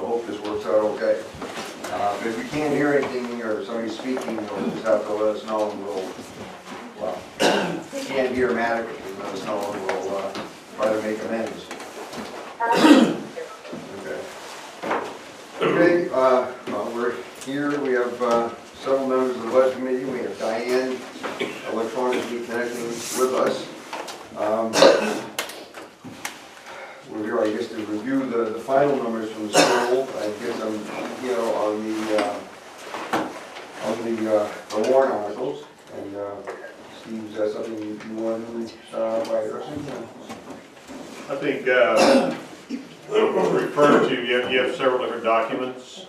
so hope this works out okay. If we can't hear anything or somebody's speaking, you'll just have to let us know and we'll, well, if you can't hear Matic, let us know and we'll try to make amends. Okay, well, we're here. We have several members of the Budget Committee. We have Diane electronically connecting with us. We're here, I guess, to review the final numbers from the school. I get them, you know, on the warrant articles. And Steve, is that something you want to by addressing? I think refer to, you have several different documents.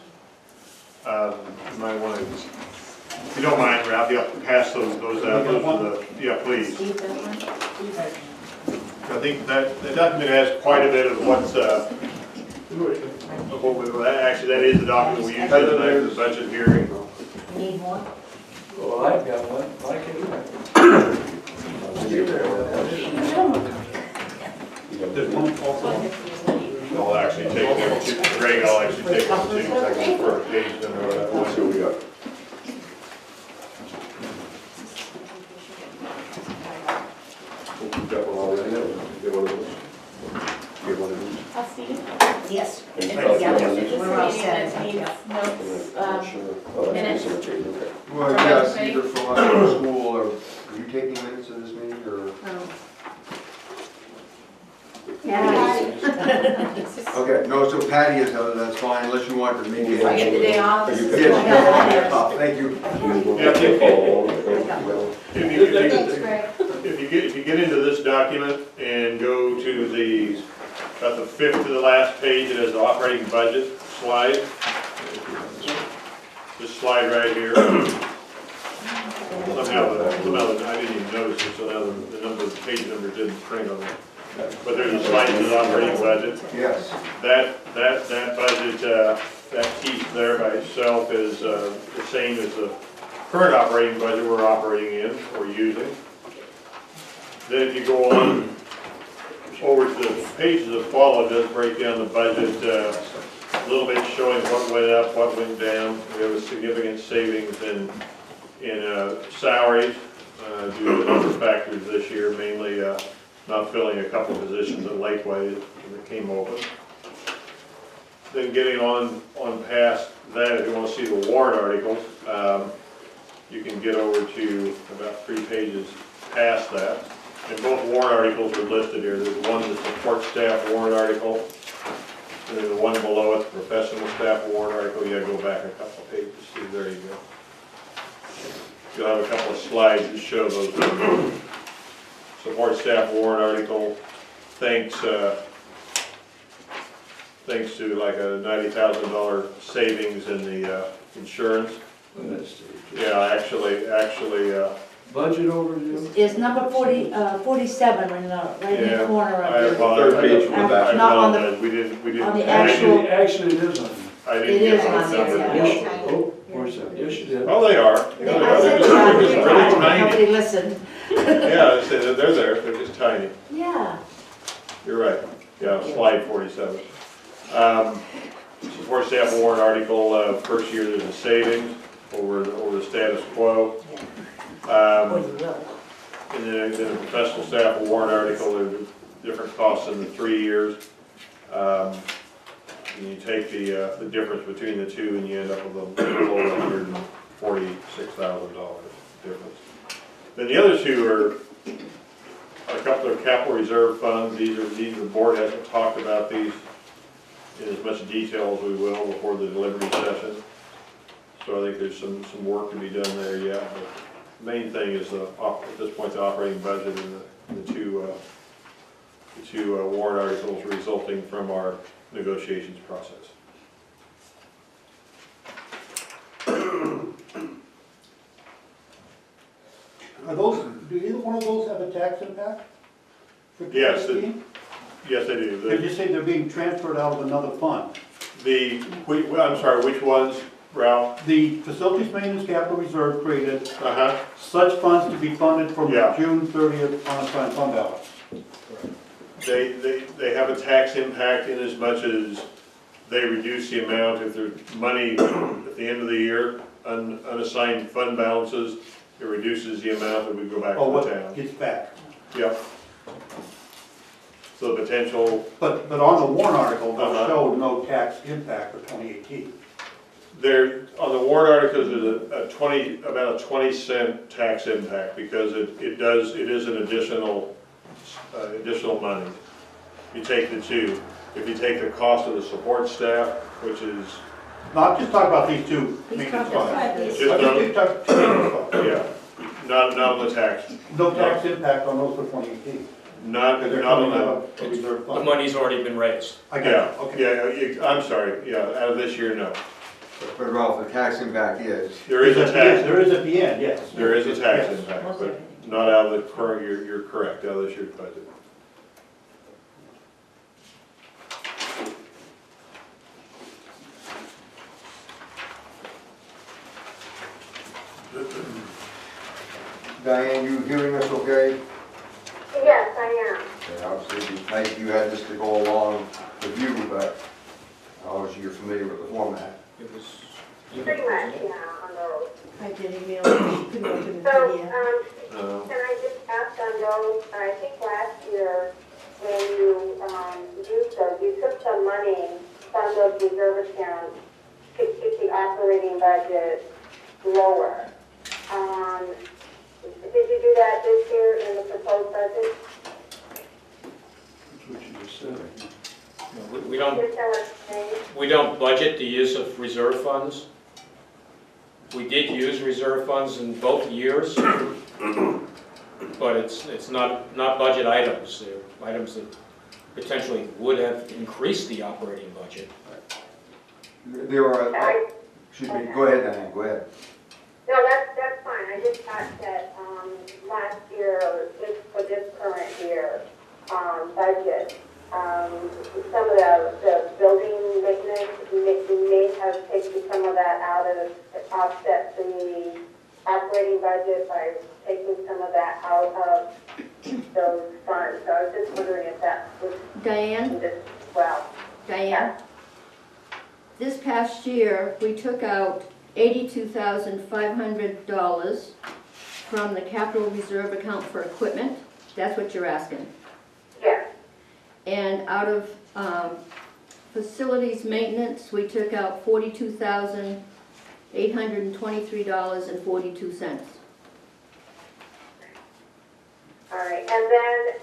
You might want to, if you don't mind, Ralph, you have to pass those out. Yeah, please. I think that the document has quite a bit of what's, actually that is the document we use tonight for the budget hearing. Need one? Well, I've got one. I I'll actually take them to, Greg, I'll actually take them to, so I can first page them or whatever. Let's see what we got. We've got one already. Get one of those. Get one of these. I'll see. Yes. you. We're all set. Minutes. Well, yes, either from us or school, or are you taking minutes of this meeting, or? Okay, no, so Patty is, that's fine, unless you want to make it. I get the day off. Yes, thank you. If you get into this document and go to about the fifth to the last page, it has the operating budget slide. This slide right here. Somehow I didn't even notice it, so now the page numbers didn't print on it. But there's a slide to the operating budget. Yes. That budget, that piece there by itself is the same as the current operating budget we're operating in or using. Then if you go on over to the pages that follow, it does break down the budget a little bit, showing what went up, what went down. We have a significant savings in salaries due to other factors this year, mainly not filling a couple of positions at Lakeway that came open. Then getting on past that, if you want to see the warrant articles, you can get over to about 3 pages past that. And both warrant articles are listed here. There's one that's support staff warrant article, and then the one below it, professional staff warrant article. You gotta go back a couple of pages. See, there you go. You'll have a couple of slides that show those numbers. Support staff warrant article, thanks to like a $90,000 savings in the insurance. Yeah, actually. Budget overview? Is number 47 in the right hand corner I of your, apologize. Third page from the back. not on the, We didn't. on the actual. Actually, it is on. I didn't It get is on the there, number. yeah. Oh, where's that? Yes, you did. Oh, they are. I said it about 3 They're times, just but tiny. nobody listened. Yeah, I said they're there. They're just tiny. Yeah. You're right. Yeah, slide 47. Support staff warrant article. First year there's a savings over the status quo. Or you will. And then a professional staff warrant article, there's different costs in the 3 years. And you take the difference between the two and you end up with a little over $146,000 difference. Then the other two are a couple of capital reserve funds. These the board hasn't talked about these in as much detail as we will before the delivery session. So I think there's some work to be done there yet. But the main thing is at this point the operating budget and the two warrant articles resulting from our negotiations process. Are those, do either one of those have a tax impact? for Yes, 2018? Yes, they do. Did you say they're being transferred out of another fund? I'm sorry, which ones, Ralph? The Facilities Maintenance Capital Reserve created Uh-huh. such funds to be funded from Yeah. June 30th unassigned fund balance. They have a tax impact in as much as they reduce the amount, if there's money at the end of the year, unassigned fund balances, it reduces the amount that we go back Oh, to what the town. gets back? Yep. So the potential, But on the warrant article, Uh-huh. they'll show no tax impact for 2018. there, on the warrant articles, there's about a 20-cent tax impact, because it is an additional money. You take the two. If you take the cost of the support staff, which is, Not just talk about these two He's maintenance talking funds. about these. Just Just talk two maintenance funds. yeah, not on the tax, No tax impact on those for 2018. not Because they're on coming the, out of the reserve The fund. money's already been raised. I got yeah, it, okay. yeah, I'm sorry, yeah, out of this year, no. But Ralph, the tax impact is, There is a tax, There is at the end, yes. there is a tax Yes. impact, but not out of the current year, you're correct, out of this year's budget. Diane, you hearing us okay? Yes, I am. Okay, obviously, it'd be nice if you had this to go along with you, but obviously you're familiar with the format. It was. Pretty much, yeah, on those. I did email you, couldn't open the So, PDF. can I just ask on those, I think last year, when you, used those, you took some money from those reserve accounts to keep the operating budget lower. Did you do that this year in the proposed budget? That's what you just said. We don't, Just tell us, please. we don't budget the use of reserve funds. We did use reserve funds in both years, but it's not budget items. They're items that potentially would have increased the operating budget. There are, excuse me, go ahead, Diane, go ahead. No, that's fine, I just thought that, last year, or this, for this current year, budget, some of the building maintenance, we may have taken some of that out of, offset the operating budget by taking some of that out of those funds, so I was just wondering if that was Diane, this, well. Diane, this past year, we took out $82,500 from the capital reserve account for equipment. That's what you're asking. Yes, And out of facilities maintenance, we took out $42,823.42. all right, and then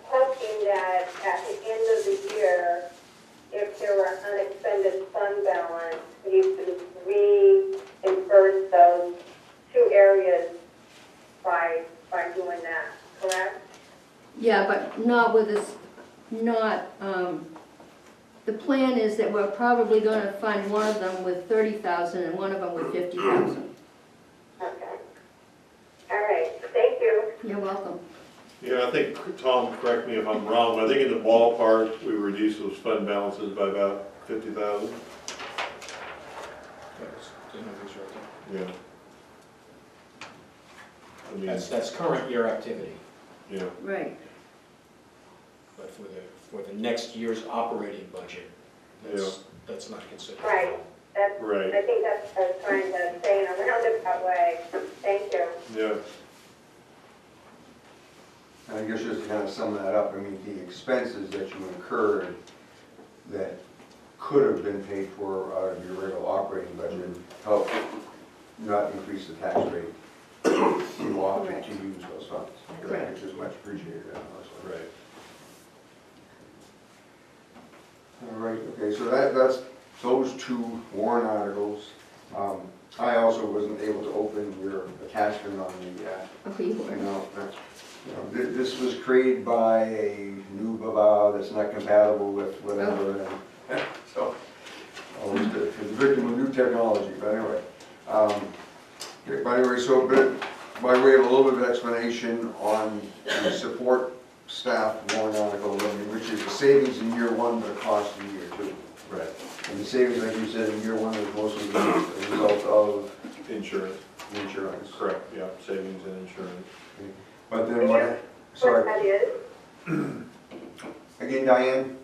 hoping that at the end of the year, if there were unexpended fund balance, you could reimburse those two areas by doing that, correct? Yeah, but not with this, the plan is that we're probably gonna fund one of them with 30,000 and one of them with 50,000. Okay. All right, thank you. You're welcome. Yeah, I think, Tom, correct me if I'm wrong, but I think in the ballpark, we reduced those fund balances by about 50,000. Yeah. I mean, That's current year activity, yeah, Right. but for the next year's operating budget, that's not considered. Right, that's, right, I think that's what I was trying to say in a roundabout way. Thank you. yeah. And I guess just to kind of sum that up, I mean, the expenses that you incurred that could have been paid for out of your regular operating budget help not increase the tax rate. You opted Correct. to use those funds. Correct. Which is much appreciated, honestly. Right. All right, okay, so that's those two warrant articles. I also wasn't able to open your attachment on the, Okay, you you were. know, this was created by a new baba that's not compatible with whatever, and so, always good, it's a victim of new technology, but anyway. So, but by way of a little bit of explanation on the support staff warrant article, which is a savings in year one, but a cost in year two. Right. And the savings, like you said, in year one is mostly a result of Insurance, insurance. correct, yeah, savings and insurance. But then what, What sorry, that is? again, Diane?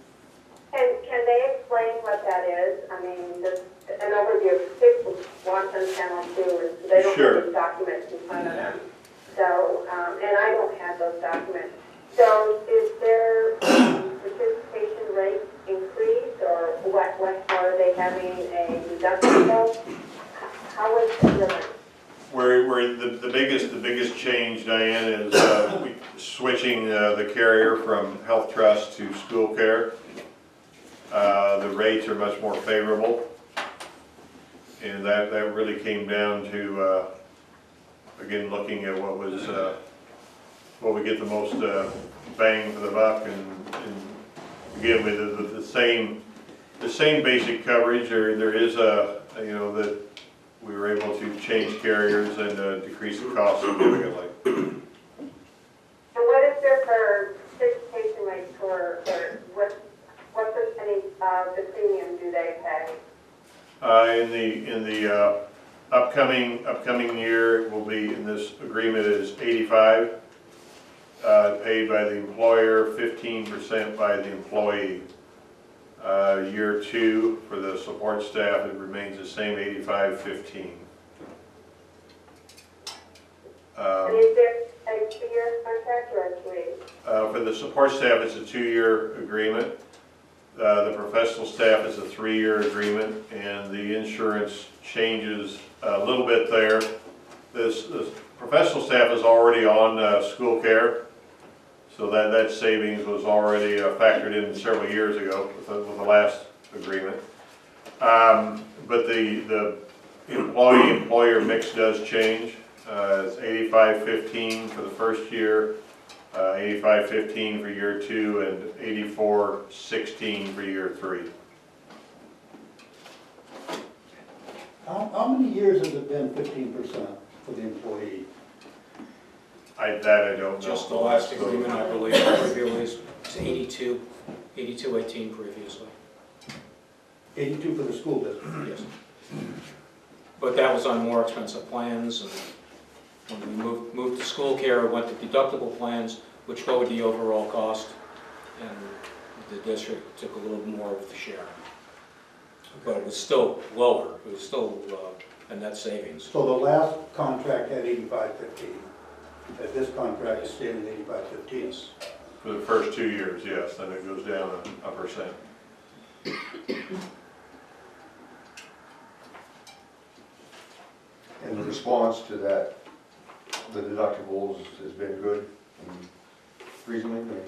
Can they explain what that is? I mean, just an overview, people watch on Channel 2, and they don't Sure. have these documents in front of them. So, and I don't have those documents. So is their participation rate increased, or what, are they having a deductible? How is it different? Where the biggest change, Diane, is switching the carrier from Health Trust to School Care. The rates are much more favorable, and that really came down to, again, looking at what we get the most bang for the buck, and again, with the same basic coverage. There is that we were able to change carriers and decrease the cost significantly. And what is their participation rate for what percentage of the premium do they pay? In the upcoming year, it will be, in this agreement is 85, paid by the employer, 15% by the employee. Year 2 for the support staff, it remains the same, 85-15. And is there a 2-year contract or a 3? For the support staff, it's a 2-year agreement. The professional staff is a 3-year agreement, and the insurance changes a little bit there. This professional staff is already on School Care, so that savings was already factored in several years ago with the last agreement. But the employee-employer mix does change. It's 85-15 for the first year, 85-15 for year 2, and 84-16 for year 3. How many years has it been 15% for the employee? I don't know. Just the last agreement, I believe, previously was 82-18 previously. 82 for the school district? Yes. But that was on more expensive plans, and when we moved to School Care, it went to deductible plans, which lowered the overall cost, and the district took a little more of the share. But it was still lower, it was still a net savings. So the last contract had 85-15. At this contract is staying at 85-15. For the first 2 years, yes, then it goes down a percent. And the response to that, the deductibles has been good and reasonably?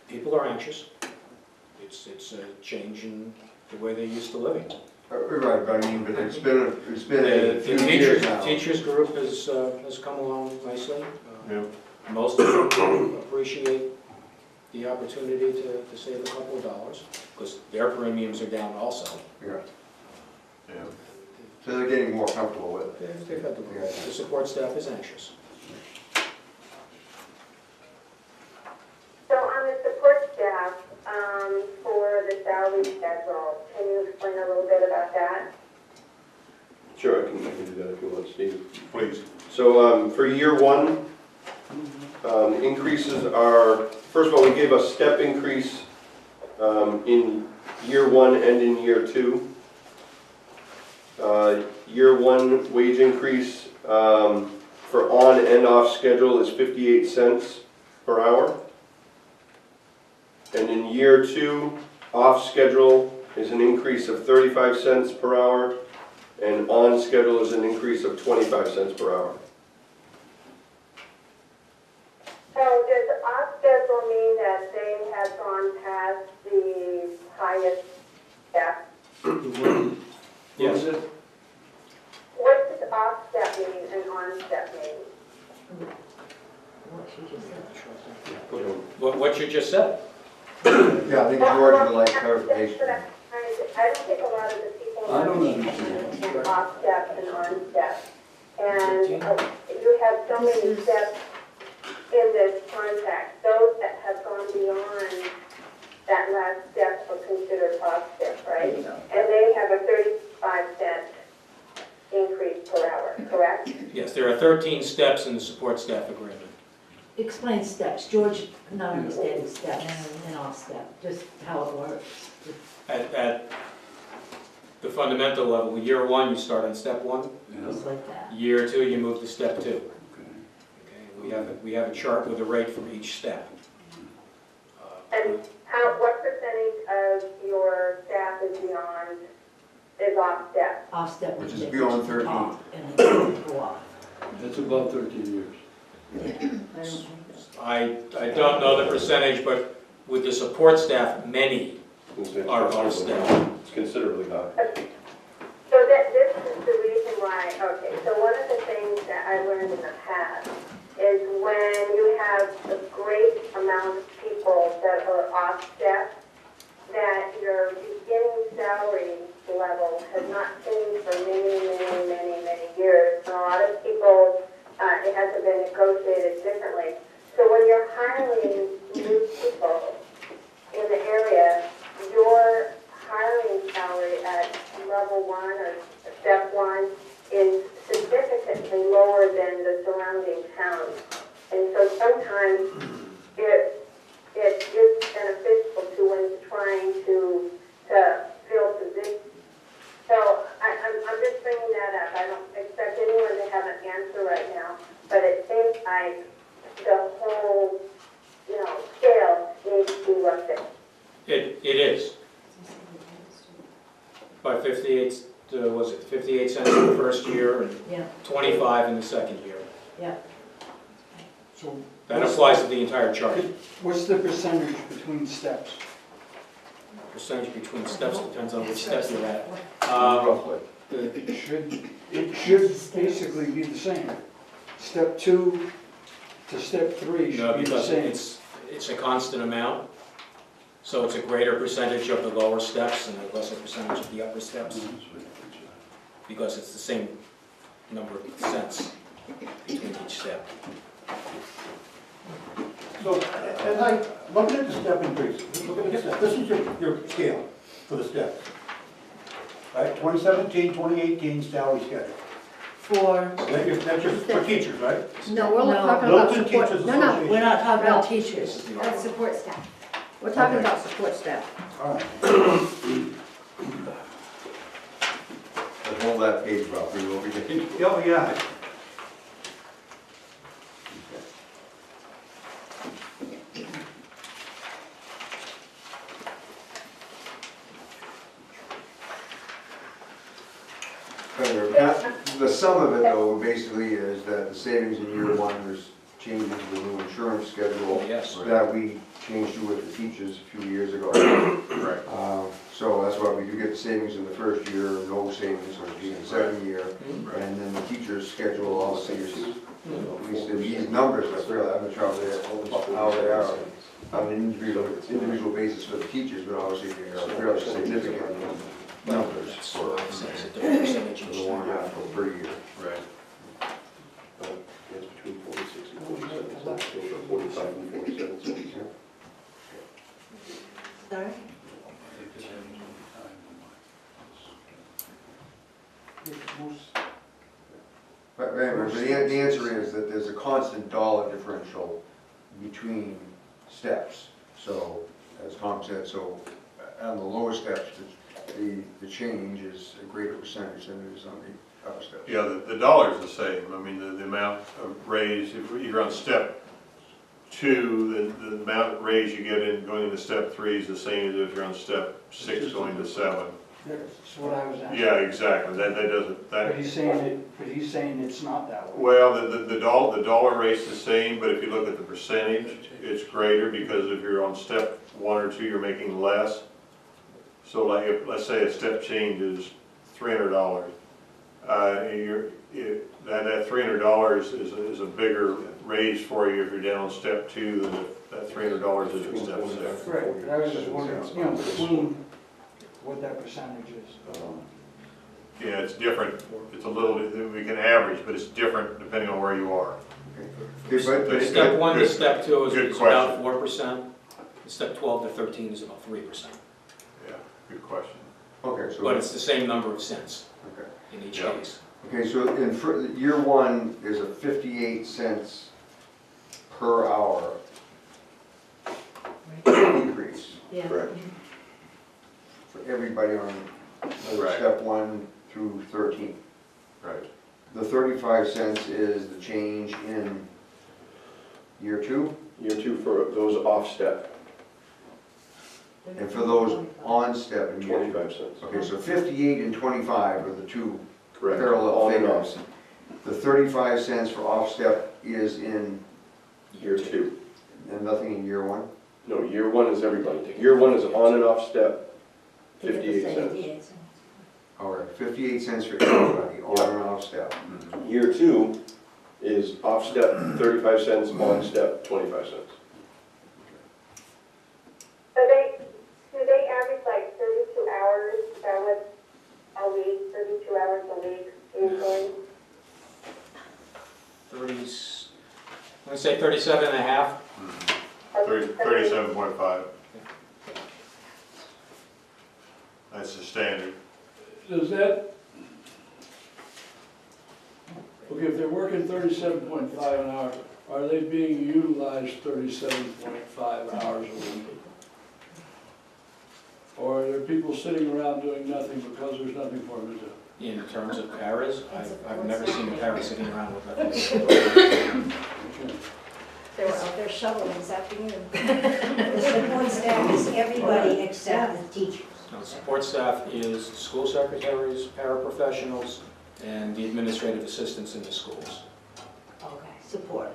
People are anxious. It's a change in the way they're used to living. Right, but I mean, but it's been a The few years now. teachers group has come along nicely. Yeah. Most of them appreciate the opportunity to save a couple of dollars, because their premiums are down also. Yeah, Yeah. so they're getting more comfortable with it. They've had the support staff is anxious. So on the support staff, for the salary schedule, can you explain a little bit about that? Sure, I can do that if you want, Steve. Please. So for year 1, the increases are, first of all, we gave a step increase in year 1 and in year 2. Year 1 wage increase for on and off schedule is 58 cents per hour. And in year 2, off schedule is an increase of 35 cents per hour, and on schedule is an increase of 25 cents per hour. So does off schedule mean that they have gone past the highest step? Yes. What does off step mean and on step mean? What you just said? Yeah, I think George would like clarification. I don't think a lot of the people I don't understand off step and on step. And you have so many steps in this contract. Those that have gone beyond that last step are considered off step, right? And they have a 35-cent increase per hour, correct? Yes, there are 13 steps in the support staff agreement. Explain steps, George not understanding steps and off step, just how it works. At the fundamental level, year one, you start on step one. Just like that. Year two, you move to step two. Okay, we have a chart with a rate for each step. And what percentage of your staff is off step? Off step. Which is they beyond just 13. off, and then go off. It's about 13 years. I don't I don't know the percentage, but with the support staff, many are off step. It's considerably high. So this is the reason why, okay, so one of the things that I learned in the past is when you have a great amount of people that are off step, that your beginning salary level has not changed for many years. And a lot of people, it hasn't been negotiated differently. So when you're hiring new people in the area, your hiring salary at level one or step one is significantly lower than the surrounding towns. And so sometimes it is beneficial to when you're trying to fill positions. So I'm just bringing that up. I don't expect anyone to have an answer right now, but it seems like the whole, scale needs to be looked at. It is. By 58, was it 58 cents in the first year and Yeah, 25 in the second year. yeah. So That applies to the entire chart. what's the percentage between steps? Percentage between steps depends on which step you're at. Roughly. It should basically be the same. Step 2 to step 3 No, should be the because same. it's a constant amount, so it's a greater percentage of the lower steps and a lesser percentage of the upper steps, because it's the same number of cents between each step. So, and looking at the step increase, look at this is your scale for the steps. Right, 2017, 2018 salary schedule. For, That's your, for teachers, right? No, we're No. talking about Littleton support, Teachers no, no, we're not talking about No. teachers. that's support staff. We're talking Okay. about support staff. All right. Let's hold that page, Rob, we will be getting. Oh, yeah. The sum of it, though, basically is that the savings in year one, there's changes to the new insurance schedule. Yes. That we changed to with the teachers a few years ago. Right. So that's why we do get the savings in the first year, no savings in the second year. And then the teachers schedule all the figures. At least in these numbers, I'm not sure how they are on an individual basis for the teachers, but obviously they are fairly significant numbers So for it's a different percentage the each one year. per year. Right. It's between 46 and 47 cents, so 45 and 47 cents. Sorry? But the answer is that there's a constant dollar differential between steps. So, as Tom said, so on the lower steps, the change is a greater percentage than it is on the upper steps. Yeah, the dollar's the same. I mean, the amount of raise, if you're on step 2, the amount of raise you get in going into step 3 is the same as if you're on step 6 going to 7. That's what I was asking. Yeah, exactly. That doesn't, that. But he's saying it's not that way. Well, the dollar rate's the same, but if you look at the percentage, it's greater because if you're on step 1 or 2, you're making less. So like, let's say a step change is $300. That $300 is a bigger raise for you if you're down on step 2 than if that $300 is in step 6. Right, but I was just wondering, between what that percentage is. Yeah, it's different. It's a little, we can average, but it's different depending on where you are. Step 1 to step 2 Good is about 4%. Step 12 to 13 is about 3%. Yeah, good question. Okay, so. But it's the same number of cents Okay. in each Yeah. case. Okay, so in year one, there's a 58 cents per hour increase Yeah. Correct. for everybody on Right. step 1 through 13. Right. The 35 cents is the change in year 2, Year 2 for those off step, and for those on step in year 2. 25 cents. Okay, so 58 and 25 are the two Correct. parallel On and off. figures. The 35 cents for off step is in, Year 2. and nothing in year 1? No, year 1 is everybody. Year 1 is on and off step, They get the 58 same. cents. All right, 58 cents for everybody, on and off step. Year 2 is off step, 35 cents, on step, 25 cents. So do they average like 32 hours, that was a week, 32 hours a week usually? 37 and a half. 37.5. That's the standard. Does that, okay, if they're working 37.5 an hour, are they being utilized 37.5 hours a week? Or are there people sitting around doing nothing because there's nothing for them to do? In terms of paras, I've never seen a para sitting around with nothing. They were out there shoveling this afternoon. The support staff is everybody except the teachers. Now, support staff is school secretaries, paraprofessionals, and the administrative assistants in the schools. Okay, support,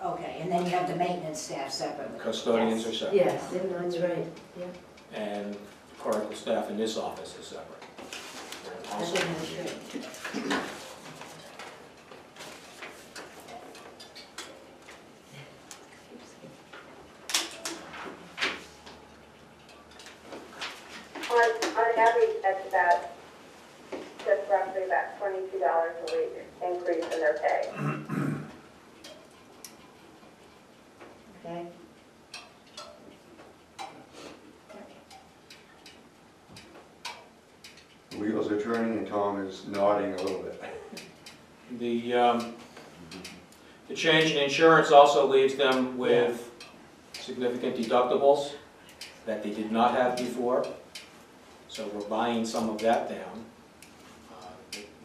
okay, and then you have the maintenance staff separately. Custodians are separate. Yes, that's right, yeah. And clerical staff in this office is separate. That's Also, administrative. On average, that's about, just roughly about $22 a week increase in their pay. Okay, The wheels are turning and Tom is nodding a little bit. the change in insurance also leaves them with significant deductibles that they did not have before. So we're buying some of that down,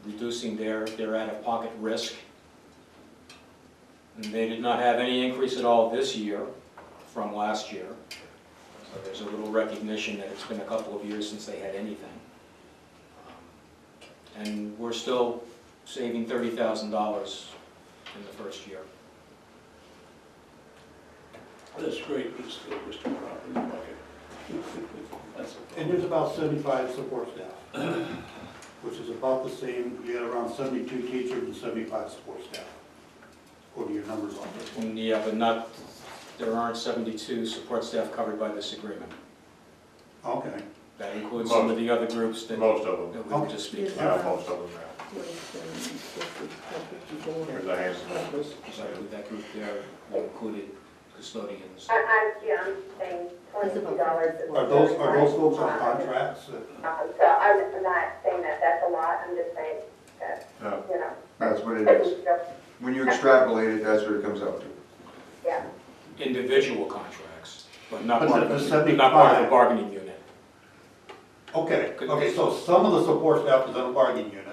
reducing their out-of-pocket risk. And they did not have any increase at all this year from last year. So there's a little recognition that it's been a couple of years since they had anything. And we're still saving $30,000 in the first year. That's great, but still just a property bucket. That's a And there's about 75 support staff, which is about the same, you had around 72 teachers and 75 support staff, according to your numbers on this. Yeah, but there aren't 72 support staff covered by this agreement. Okay, That includes some of the other groups that we Most of them. were just speaking Yeah, about. most of them now. There's a handful. So that group there included custodians. I'm saying $22. are those folks on contracts? So I'm not saying that that's a lot, I'm just saying that, No. you know. That's what it is. When you extrapolate it, that's what it comes out to. Yeah. Individual contracts, but not But part the of the 75 bargaining unit. Okay, so some of the support staff is on a bargaining unit,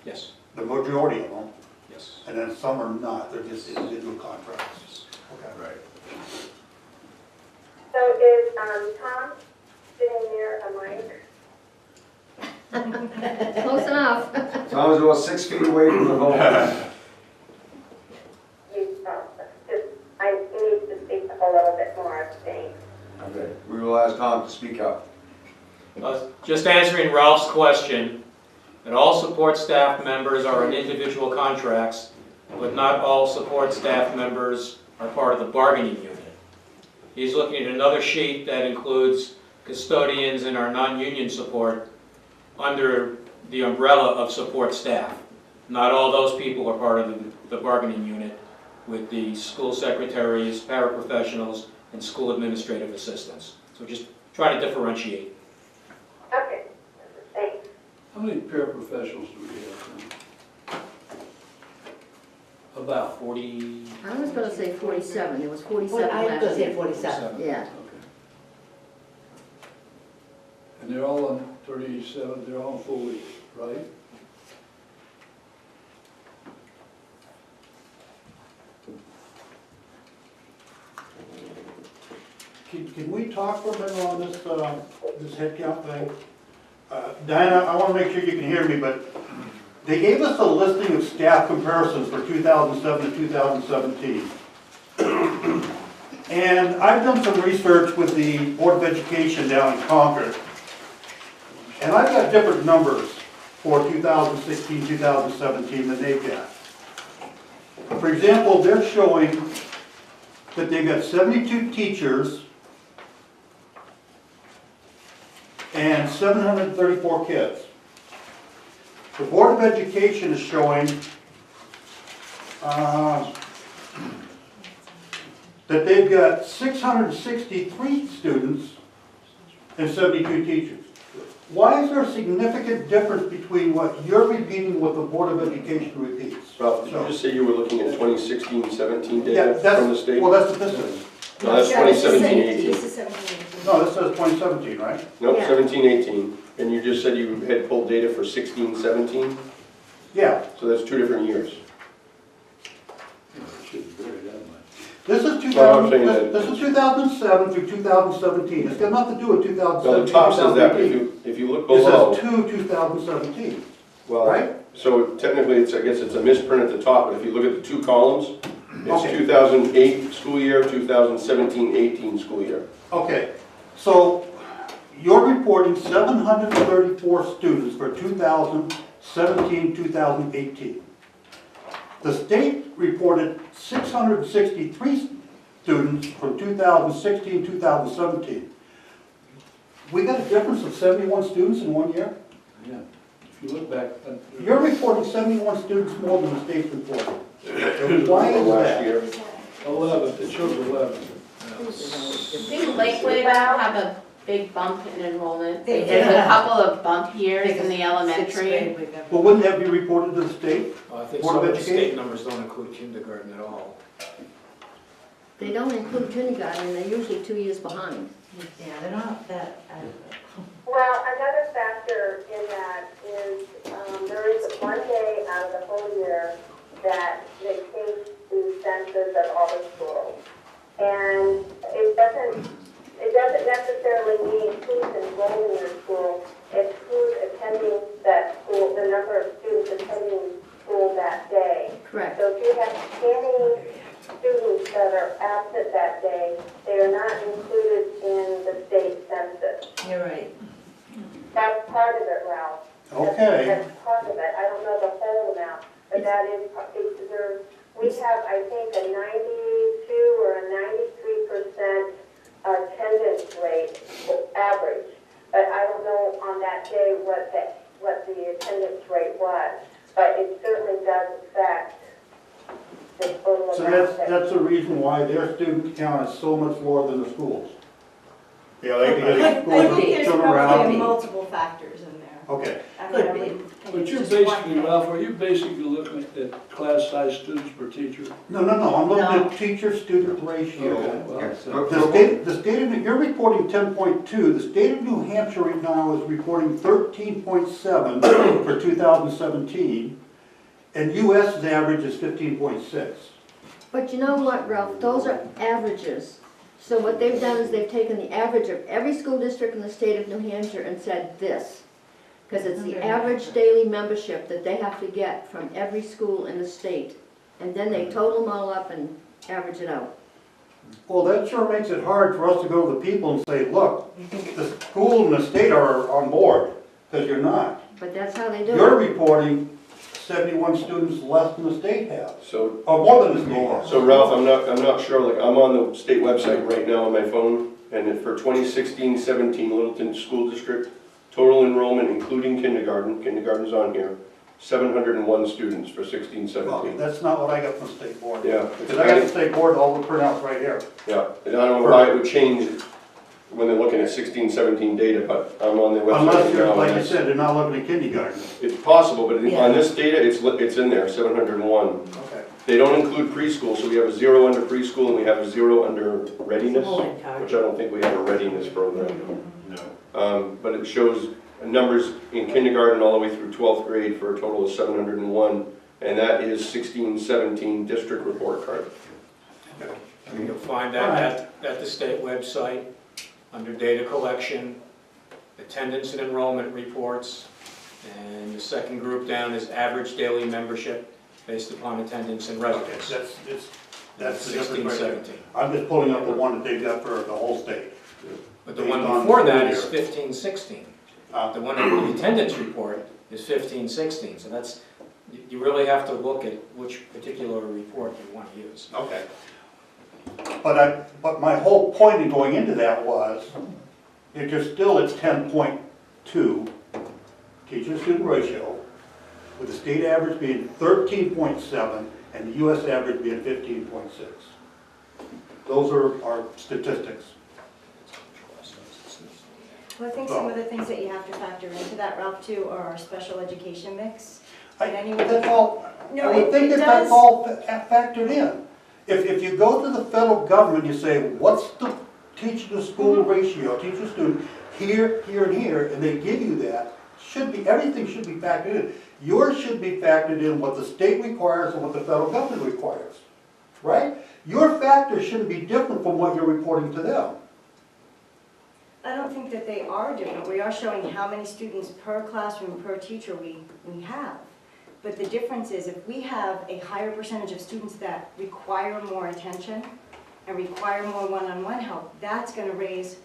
Yes, the majority of them, yes. and then some are not, they're just individual contracts. Okay. Right. So is, Tom sitting near a mic? Close enough. Tom's about 6 feet away from the phone. I need to speak a little bit more, I think. Okay, we will ask Tom to speak up. Just answering Ralph's question, that all support staff members are on individual contracts, but not all support staff members are part of the bargaining unit. He's looking at another sheet that includes custodians and our non-union support under the umbrella of support staff. Not all those people are part of the bargaining unit with the school secretaries, paraprofessionals, and school administrative assistants. So just try to differentiate. Okay, thanks. How many paraprofessionals do we have? about? 40, I was gonna say 47, there was 47 Well, I was last gonna say year. 47. Yeah, Okay. And they're all on 37, they're all on full weeks, right? Can we talk for a minute on this, this headcount thing? Diana, I want to make sure you can hear me, but they gave us a listing of staff comparisons for 2007 to 2017. And I've done some research with the Board of Education down in Concord. And I've got different numbers for 2016, 2017 than they've got. For example, they're showing that they've got 72 teachers and 734 kids. The Board of Education is showing that they've got 663 students and 72 teachers. Why is there a significant difference between what you're repeating and what the Board of Education repeats? Ralph, did you just say you were looking at 2016-17 Yeah, data that's, from the state? well, that's what this is. No, that's 2017-18. This is 17. No, this says 2017, right? Nope, Yeah. 17-18. And you just said you had pulled data for 16-17? Yeah. So that's 2 different years. Shouldn't vary that much. This is Well, I'm saying that- this is 2007 through 2017. It's got nothing to do with 2017, No, the top says that, but 2018. if you look It below, says to 2017, well, right? so technically, it's, I guess it's a misprint at the top, but if you look at the 2 columns, it's Okay. 2008 school year, 2017-18 school year. Okay, so you're reporting 734 students for 2017, 2018. The state reported 663 students from 2016, 2017. We got a difference of 71 students in 1 year? Yeah. If you look back. You're reporting 71 students more than the state's reporting. Why is Last that? year. 11, it shows 11. Didn't Lakeway have a big bump in enrollment? They There's did. a couple of bump years in the elementary. Well, wouldn't that be reported to the state? I think Board some of of the state Education? numbers don't include kindergarten at all. they don't include kindergarten, and they're usually 2 years behind. Yeah, they're not that, Well, another factor in that is, there is 1 day out of the whole year that they take the census of all the schools. And it doesn't necessarily mean who's enrolled in your school, it's who's attending that school, the number of students attending school that day. Correct. So if you have any students that are absent that day, they are not included in the state census. you're right. That's part of it, Ralph. Okay. That's part of it. I don't know the whole amount, but that is, we have, I think, a 92 or a 93% attendance rate average. But I don't know on that day what the attendance rate was. But it certainly does affect the total So amount. that's the reason why their student count is so much lower than the schools. Yeah, they Because can, schools Could be. turn around. Could be. multiple factors in there. Okay, Could be. But you're basically, Ralph, are you basically looking at class size students per teacher? no, I'm looking No. at teacher-student ratio. Okay, well, Yes. The state of, you're reporting 10.2, the state of New Hampshire right now is reporting 13.7 for 2017, and US's average is 15.6. But you know what, Ralph, those are averages. So what they've done is they've taken the average of every school district in the state of New Hampshire and said this. Because it's the Okay. average daily membership that they have to get from every school in the state. And then they total them all up and average it out. Well, that sure makes it hard for us to go to the people and say, look, the school and the state are on board, because you're not. But that's how they do You're it. reporting 71 students less than the state has, So, or more than the state has. so Ralph, I'm not sure, like, I'm on the state website right now on my phone, and for 2016-17 Littleton School District, total enrollment including kindergarten's on here, 701 students for 16-17. Well, that's not what I got from the state board. Yeah. Because I got the state board, all the printouts right here. Yeah, and I don't know why it would change when they're looking at 16-17 data, but I'm on their website Unless right you're, now. like and you it's- said, they're not looking at kindergarten. It's possible, but Yeah. on this data, it's in there, 701. Okay. They don't include preschool, so we have a 0 under preschool and we have a 0 under readiness, which I don't think we have a readiness program. No. But it shows numbers in kindergarten all the way through 12th grade for a total of 701, and that is 16-17 district report card. You'll find that at the state website, under data collection, attendance and enrollment reports, and the second group down is average daily membership based upon attendance and Okay, residence. that's the 16, difference right there. 17. I'm just pulling up the one that they've got for the whole state. But the Based one on before school that is year. 15, 16. The one in the attendance report is 15, 16. So that's, you really have to look at which particular report you want to use. Okay. But my whole point in going into that was, if you're still at 10.2 teacher-student ratio, with the state average being 13.7 and the US average being 15.6. Those are our statistics. Well, I think some of the things that you have to factor into that, Ralph, too, are our special education mix. And anyone- That's all, No, I would it think that does. that's all factored in. If you go to the federal government, you say, what's the teacher-to-school ratio, teacher-student, here, here, and here, and they give you that, everything should be factored in. Yours should be factored in what the state requires and what the federal government requires, right? Your factors shouldn't be different from what you're reporting to them. I don't think that they are different. We are showing how many students per classroom, per teacher we have. But the difference is if we have a higher percentage of students that require more attention and require more one-on-one help, that's going to raise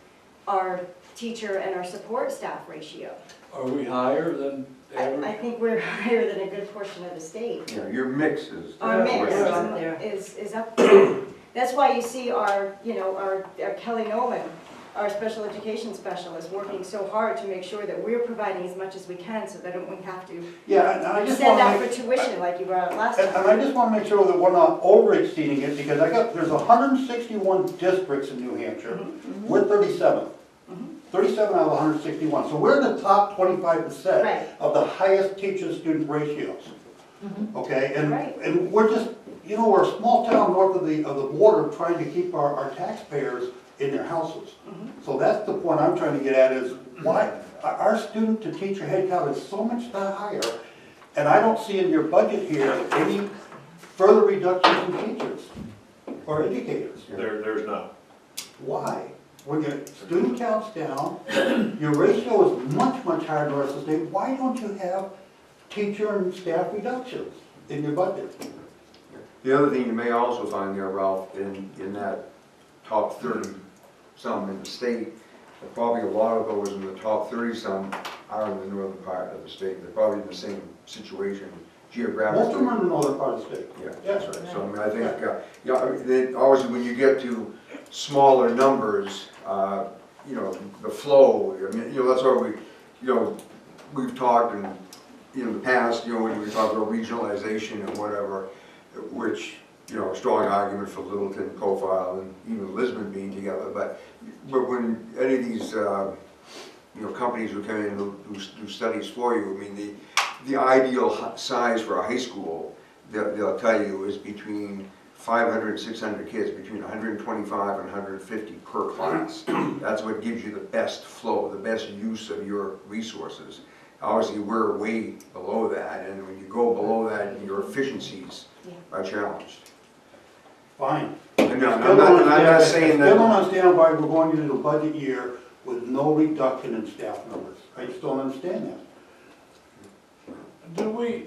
our teacher and our support staff ratio. Are we higher than average? I think we're higher than a good portion of the state. Yeah, your mix is. Our mix We're up there. is up there. That's why you see our Kelly Nolan, our special education specialist, working so hard to make sure that we're providing as much as we can so that we have to Yeah, and I just send want out to for tuition like you brought up last And time. I just want to make sure that we're not over exceeding it, because there's 161 districts in New Hampshire. We're 37. 37 out of 161. So we're in the top 25% Right. of the highest teacher-student ratios. Okay, Right. and we're just, we're a small town north of the border trying to keep our taxpayers in their houses. So that's the point I'm trying to get at, is why our student-to-teacher headcount is so much higher, and I don't see in your budget here any further reductions in teachers or educators. There's not. Why? When your student count's down, your ratio is much, much higher than the rest of the state, why don't you have teacher and staff reductions in your budget? The other thing you may also find there, Ralph, in that top 30-some in the state, probably a lot of those in the top 30-some are in the northern part of the state. They're probably in the same situation geographically. Most of them are in the northern part of the state. Yeah, that's right. So I mean, I think, obviously, when you get to smaller numbers, the flow, I mean, that's why we've talked in the past, when we talk about regionalization and whatever, which, a strong argument for Littleton, Profile, and even Lisbon being together, but when any of these, companies who come in and do studies for you, I mean, the ideal size for a high school, they'll tell you, is between 500 and 600 kids, between 125 and 150 per class. That's what gives you the best flow, the best use of your resources. Obviously, we're way below that, and when you go below that, your efficiencies are challenged. Fine. And I'm not saying I still don't that, understand why we're going into the budget year with no reduction in staff numbers. I just don't understand that. Do we,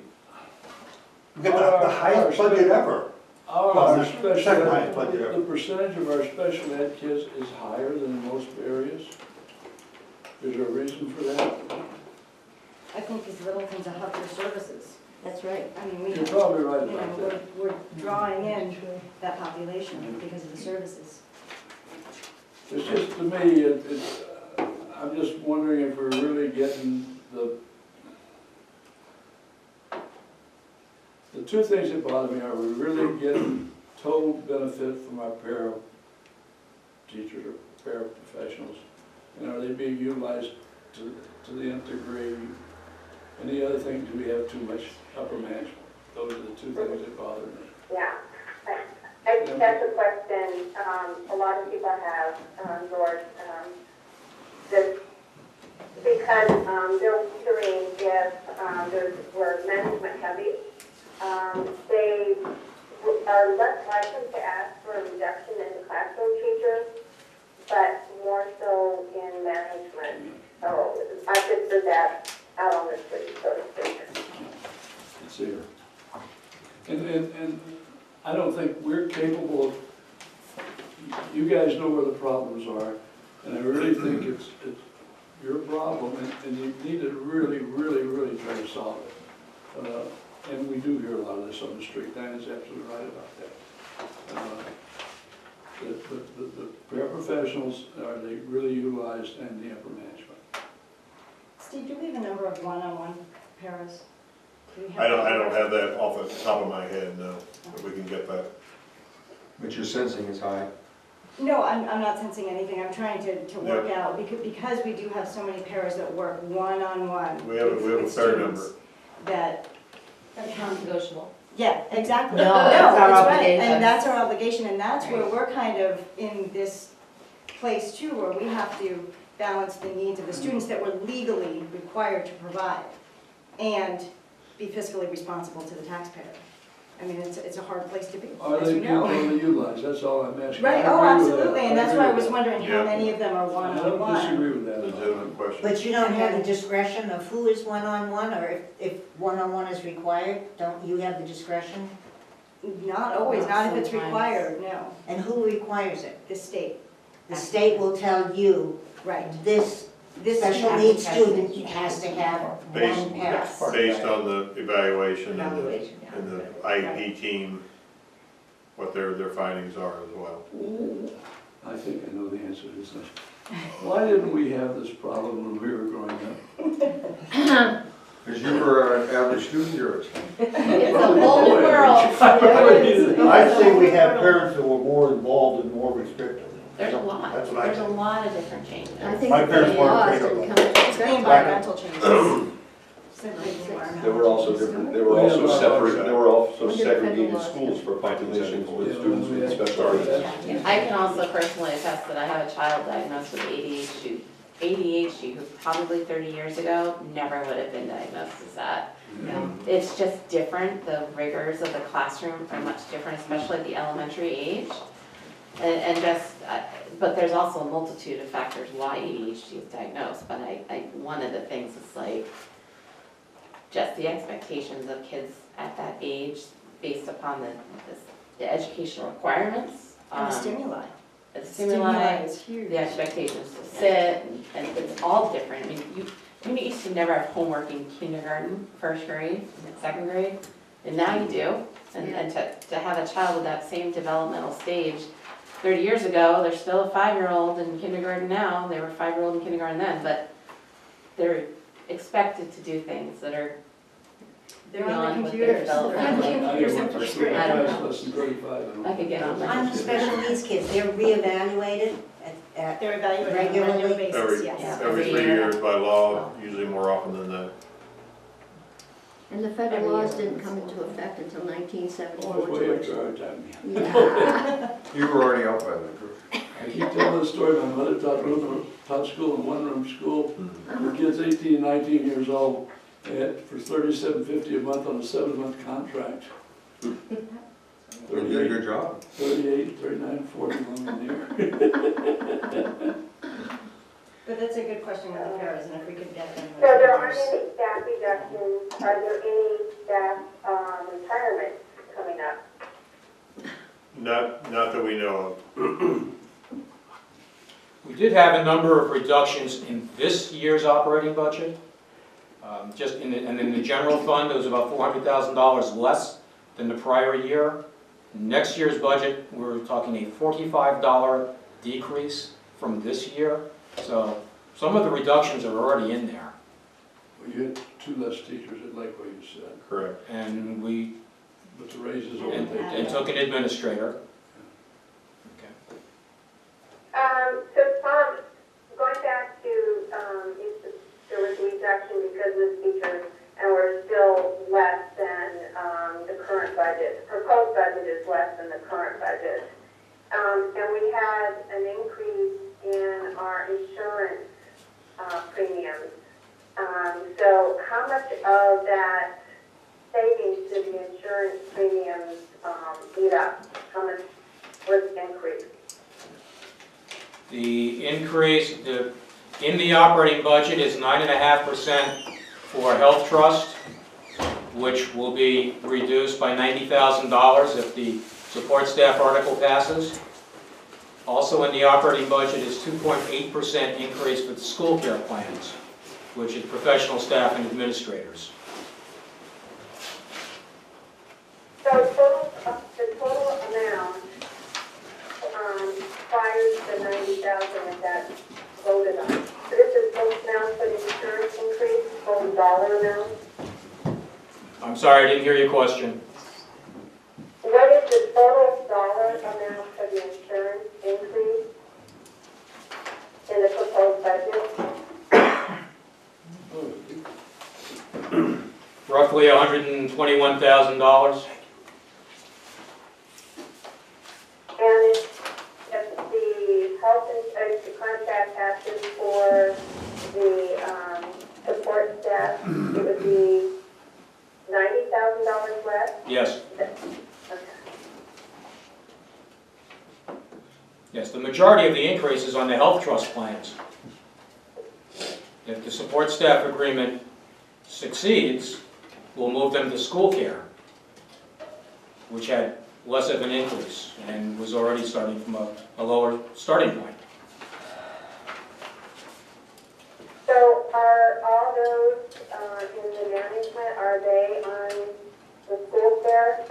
We've got the highest budget ever. our Second special, highest budget ever. the percentage of our special ed kids is higher than in most areas? Is there a reason for that? I think because Littleton's a hub for services. That's right. I mean, You're probably right about that. we're drawing in that population because of the services. It's just, to me, I'm just wondering if we're really getting the two things that bother me are, we really getting total benefit from our para teachers or paraprofessionals? And are they being utilized to the nth degree? And the other thing, do we have too much upper management? Those are the two things that bother me. Yeah. I think that's a question, a lot of people have, George, this, because, they're wondering if, we're management heavy, they are less likely to ask for a reduction in the classroom teachers, but more so in management. So I just put that out on the street, so to speak. It's here. And I don't think we're capable of, you guys know where the problems are, and I really think it's your problem, and you need to really, really, really try to solve it. And we do hear a lot of this on the street. Diana's absolutely right about that. The paraprofessionals, are they really utilized in the upper management? Steve, do we have a number of one-on-one paras? Do we have I don't have that off the top of my head, no, if we can get that. But your sensing is high. No, I'm not sensing anything. I'm trying to work out, because we do have so many paras that work one-on-one. We have a fair number. That, That's non-negotiable. yeah, exactly. No, that's our right. obligation. And that's our obligation, and that's where we're kind of in this place too, where we have to balance the needs of the students that we're legally required to provide and be fiscally responsible to the taxpayer. I mean, it's a hard place to be, Are as they you know. capable to utilize? That's all I'm asking. Right, I oh, agree with that. absolutely, and that's agree why I with was that. wondering how Yeah. many of them are I don't one-on-one. disagree with that. Legitimate question. But you don't have the discretion of who is one-on-one, or if one-on-one is required, don't you have the discretion? Not always, not if it's Sometimes. required, no, And who requires it? the state, The state will tell you, right. this This special has needs to have student this. has to have Based- one para. Based on the evaluation and Evaluation, yeah. the IEP team, what their findings are as well. I think I know the answer to this. Why didn't we have this problem when we were growing up? Because you were an average student, you're. It's a whole new world. I'd say we have parents that were more involved and more restrictive. There's a lot, That's what I there's a think. lot of different changes. I think My that parents they weren't lost afraid of and them. come to It's the respect. environmental changes. Simply the environmental There were also different, there were also separate, there were also segregated schools for populations with students with special needs. I can also personally attest that I have a child diagnosed with ADHD who probably 30 years ago never would have been diagnosed as that. It's just different, the rigors of the classroom are much different, especially at the elementary age. And just, but there's also a multitude of factors why ADHD is diagnosed, but one of the things is like, just the expectations of kids at that age based upon the educational requirements. And the stimuli. The stimuli, is huge. the expectations to sit, and it's all different. I mean, you used to never have homework in kindergarten, first grade, second grade, and now you do. And to have a child with that same developmental stage, 30 years ago, they're still a 5-year-old in kindergarten now, they were a 5-year-old in kindergarten then, but they're expected to do things that are They're on beyond the what they're computers. developing. I didn't want to First school grade. I don't class know. less than 35. I could get on On that. the special needs kids, they're reevaluated at They're evaluated on a regular Regularly? basis, Every, yes. every 3 years by law, usually more often than that. And the federal laws didn't come into effect until 1974, Oh, it's way up George. to our time. Yeah. You were already out by then. I keep telling the story, my mother taught school in one-room school. The kid's 18, 19 years old, and for $37.50 a month on a 7-month contract. You did a good job. 38, 39, 40 one in there. But that's a good question with the paras, and if we could get them. So there aren't any staff reductions, are there any staff, retirements coming up? Not that we know of. We did have a number of reductions in this year's operating budget. And in the general fund, it was about $400,000 less than the prior year. Next year's budget, we're talking a $45 decrease from this year. So some of the reductions are already in there. Well, you had 2 less teachers, I like what you said, Correct. And we but the raises and overpaid. took an administrator. So Tom, going back to, if there was a reduction because of the teachers, and we're still less than, the current budget. budget. The proposed budget is less than the current budget. And we had an increase in our insurance premiums. So how much of that savings did the insurance premiums eat up? How much was the increase? The increase in the operating budget is 9.5% for health trust, which will be reduced by $90,000 if the support staff article passes. Also in the operating budget is 2.8% increase for the school care plans, which is professional staff and administrators. So the total amount prior to the 90,000 that voted on. So this is both amounts for the insurance increase, both dollar amount. I'm sorry, I didn't hear your question. What is the total dollar amount for the insurance increase in the proposed budget? Roughly $121,000. And if the health insurance, the contract passes for the support staff, it would be $90,000 less? Yes. Okay. Yes, the majority of the increase is on the health trust plans. If the support staff agreement succeeds, we'll move them to school care, which had less of an increase and was already starting from a lower starting point. So are all those in the management, are they on the school care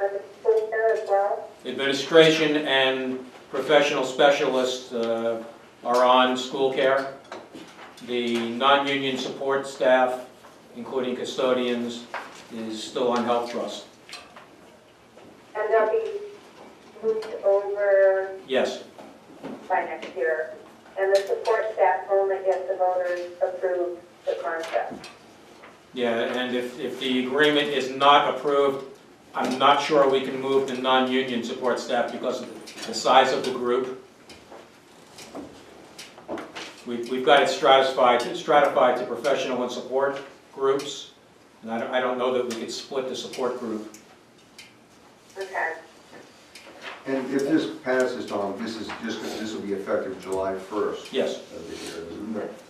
as well? Administration and professional specialists are on school care. The non-union support staff, including custodians, is still on health trust. And they'll be moved over Yes. by next year. And the support staff only if the voters approve the contract. Yeah, and if the agreement is not approved, I'm not sure we can move the non-union support staff because of the size of the group. We've got it stratified to professional and support groups, and I don't know that we could split the support group. Okay. And if this passes, Tom, this will be effective July 1st. Yes. Of the year.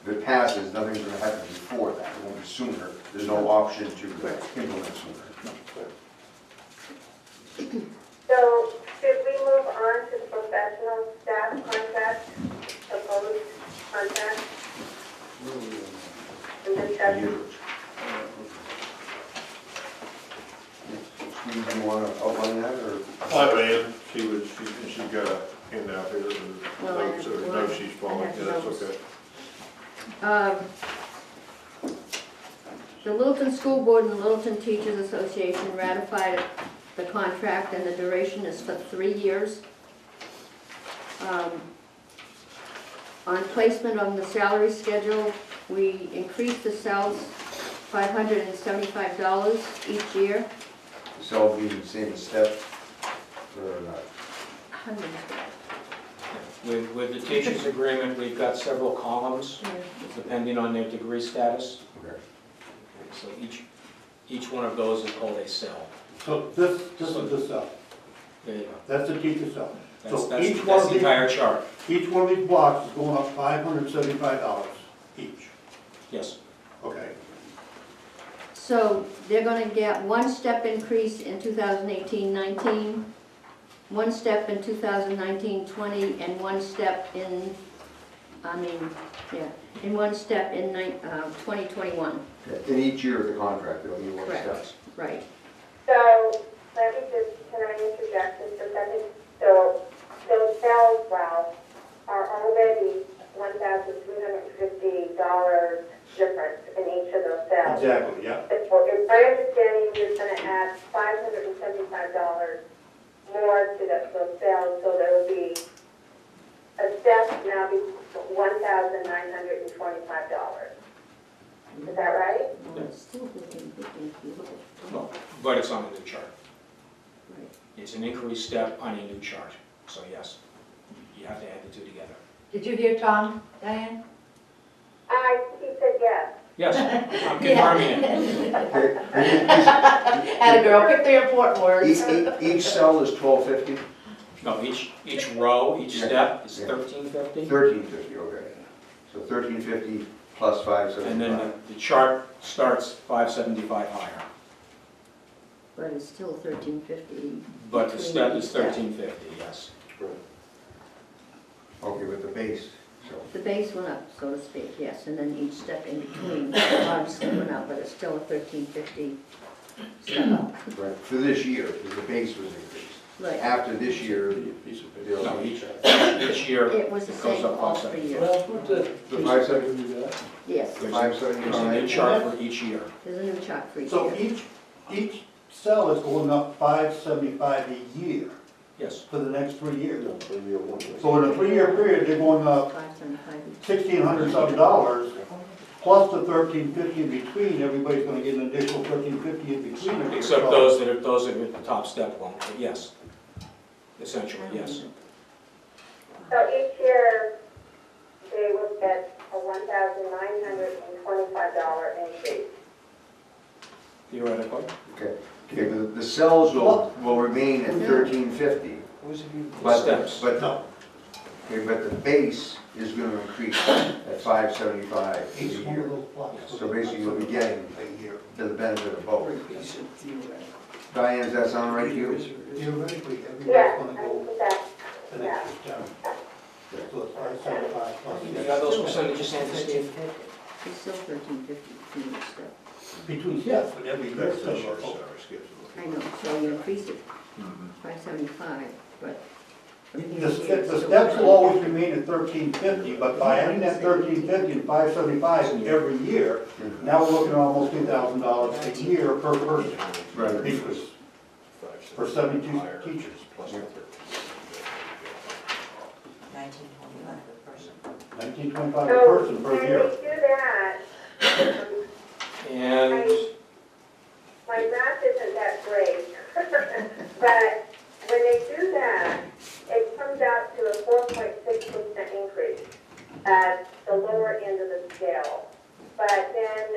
If it passes, nothing's gonna happen before that, it won't be sooner. There's no option to implement sooner. So should we move on to the professional staff contract, proposed contract? And discussion? Steve, do you wanna outline that, or? Hi, Van, she got a handout here, and Well, I notes, have or one. notes she's I following, have yeah, that's notes. okay. The Littleton School Board and the Littleton Teachers Association ratified the contract, and the duration is for 3 years. On placement on the salary schedule, we increased the sales $575 each year. So be the same step, or not? With the teachers' agreement, we've got several columns, depending on their degree status. Okay. So each one of those is called a cell. So this is the cell. There you go. That's the teacher cell. So That's each one that's of the these, entire chart. each one of these blocks is going up $575 each. Yes. Okay. So they're gonna get one step increase in 2018-19, one step in 2019-20, and one step in, one step in 2021. In each year of the contract, there'll be one step. Correct, right. So let me can I interject just a second? So those sales, Ralph, are already $1,350 difference in each of those sales. Exactly, yeah. If my understanding, you're going to add $575 more to those sales, so there will be a step now be $1,925. Is that right? Well, it's still 15, if you look at Well, but it's on the chart. right. it's an increased step on a new chart. So yes, you have to add the two together. Did you hear Tom, Diane? He said yes. Yes, I'm confirming it. Okay. Atta girl, pick the important words. Each cell is 1250? No, each row, each Yeah. step is Yeah. 1350. 1350, okay. So 1350 plus And then 575. the chart starts 575 higher. But it's still 1350. But the step is Between each step. 1350, yes. Okay, with the base, so. The base went up, so to speak, yes, and then each step in between, obviously went up, but it's still a 1350 step up. Right, for this year, because the base was increased. Right, After this year, No, each year it was the goes same up all 575. 3 years, Well, what's that? The 570? yes, the There's a 575. new chart for each year. there's a new chart for each So year. each cell is going up 575 a year Yes. for the next 3 years. So in a 3-year period, they're going up 575 each. $1,600 something, plus the 1350 in between, everybody's gonna get an additional 1350 in between. every Except cell. those that are at the top step won't, but yes. Essentially, yes. So each year, they will get a $1,925 increase. Theoretically. Okay, okay, but the cells will remain at 1350. But, Steps. but, okay, but the base is gonna increase at 575 a Each one of year. those blocks. So basically, you'll be getting a year. to the benefit of both. Diane, does that sound right to you? Theoretically, Yeah, everybody's I gonna go think that, the next step. So it's 575 plus. You got those percentages, Santa Steve? It's still 1350 between each step. Between steps, but every year. I know, so you increase it, 575, but. The steps will always remain at 1350, but by adding that 1350 and 575 every year, now we're looking at almost $2,000 a year per person. Right. Because for 72 teachers. 1925 per person. 1925 per so person when per they year. do that, And my math isn't that great, but when they do that, it comes out to a 4.6% increase at the lower end of the scale. But then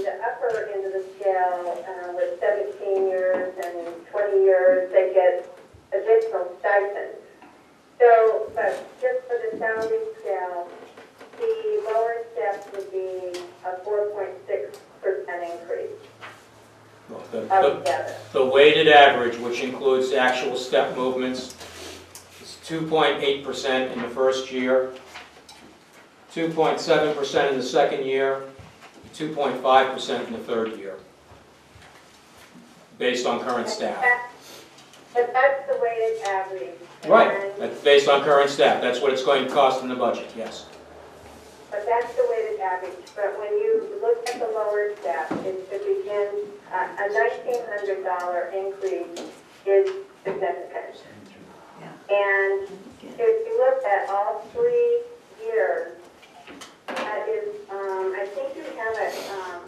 the upper end of the scale, with 17 years and 20 years, they get additional stipends. So, but just for the salary scale, the lower steps would be a 4.6% increase well, the altogether. weighted average, which includes actual step movements, is 2.8% in the first year, 2.7% in the second year, 2.5% in the third year, based on current staff. But that's the weighted average. Right, And- that's based on current staff, that's what it's going to cost in the budget, yes. But that's the weighted average. But when you look at the lower step, it begin, a $1,900 increase is significant. And if you look at all 3 years, that is, I think you have it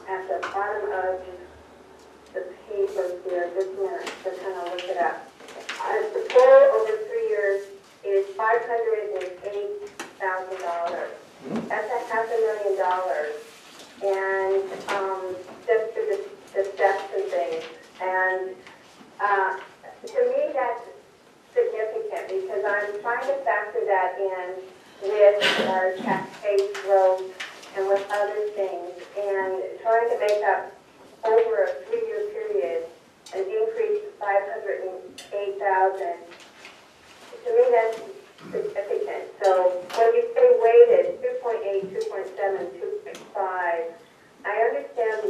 at the bottom of the paper here, just a minute, to kind of look it up. The total over 3 years is $508,000. That's $500,000. And just through the steps and things. And to me, that's significant because I'm trying to factor that in with our tax base growth and with other things, and trying to make up over a 3-year period an increase of $508,000. To me, that's significant. So when you say weighted, 2.8, 2.7, 2.5, I understand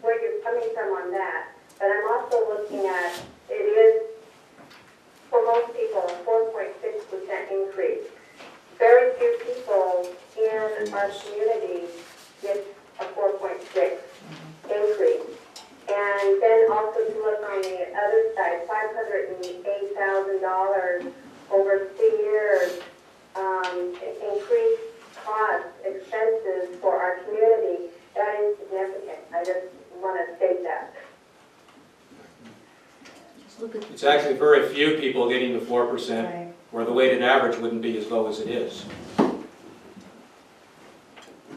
where you're coming from on that, but I'm also looking at, it is, for most people, a 4.6% increase. Very few people in our community get a 4.6 increase. And then also to look on the other side, $508,000 over 3 years, increased costs, expenses for our community, that is significant. I just want to state that. Look at. It's actually very few people getting the 4%, Right. where the weighted average wouldn't be as low as it is.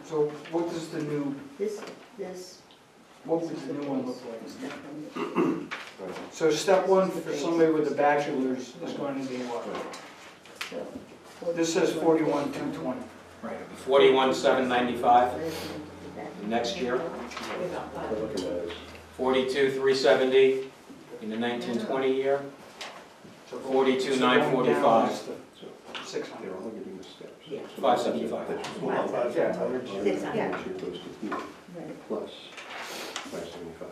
So what does the new, This. what would the new one look like? So step one for somebody with a bachelor's is going to be what? This says 41,220. Right. 41,795 next year, 42,370 in the 1920 year, So 42,945, 600. 575. Yeah. Plus 575.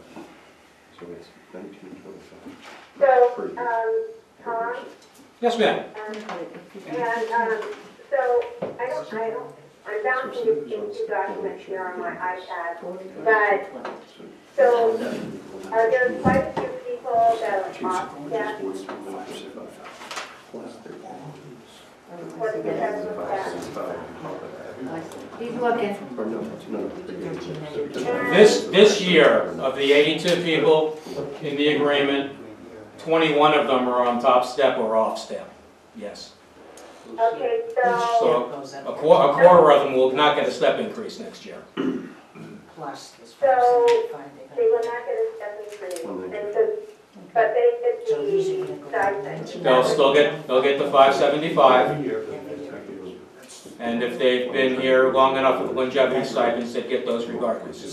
So it's 1925. So, Tom, Yes, ma'am. so, I'm bouncing between two documents here on my iPad, but, so, are there quite a few people that are off step? What is the best of that? He's looking. This year, of the 82 people in the agreement, 21 of them are on top step or off step. Yes. Okay, so, So a quarter of them will not get a step increase next year. Plus this. so, they will not get a step increase, and so, but they get the stipend. They'll get the 575, and if they've been here long enough with longevity stipends, they'd get those regardless.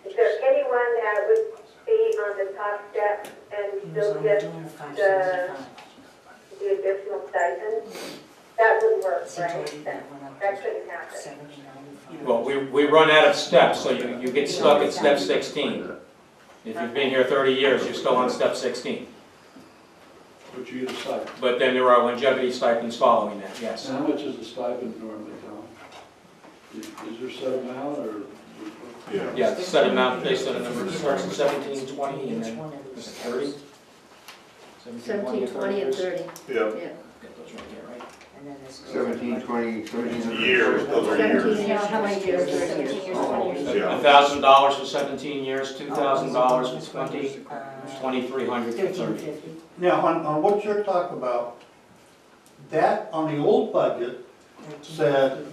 Is there anyone that would be on the top step and still get the additional stipend? That wouldn't work, right? That couldn't happen. Well, we run out of steps, so you get stuck at step 16. If you've been here 30 years, you're still on step 16. But you get a stipend. But then there are longevity stipends following that, yes. And how much is the stipend normally, Tom? Is there a set amount, or? Yeah, the set amount based on the number, starts at 17, 20, and then, is it 30? 17, 20, and 30. Yeah. Yeah. Get those right here, right? 17, 20, 17. Years, those are 17 years. years, how many years? 17 years, 20 years. Yeah. $1,000 for 17 years, $2,000 for 20, 2,300 for 30. Now, on what you're talking about, that on the old budget said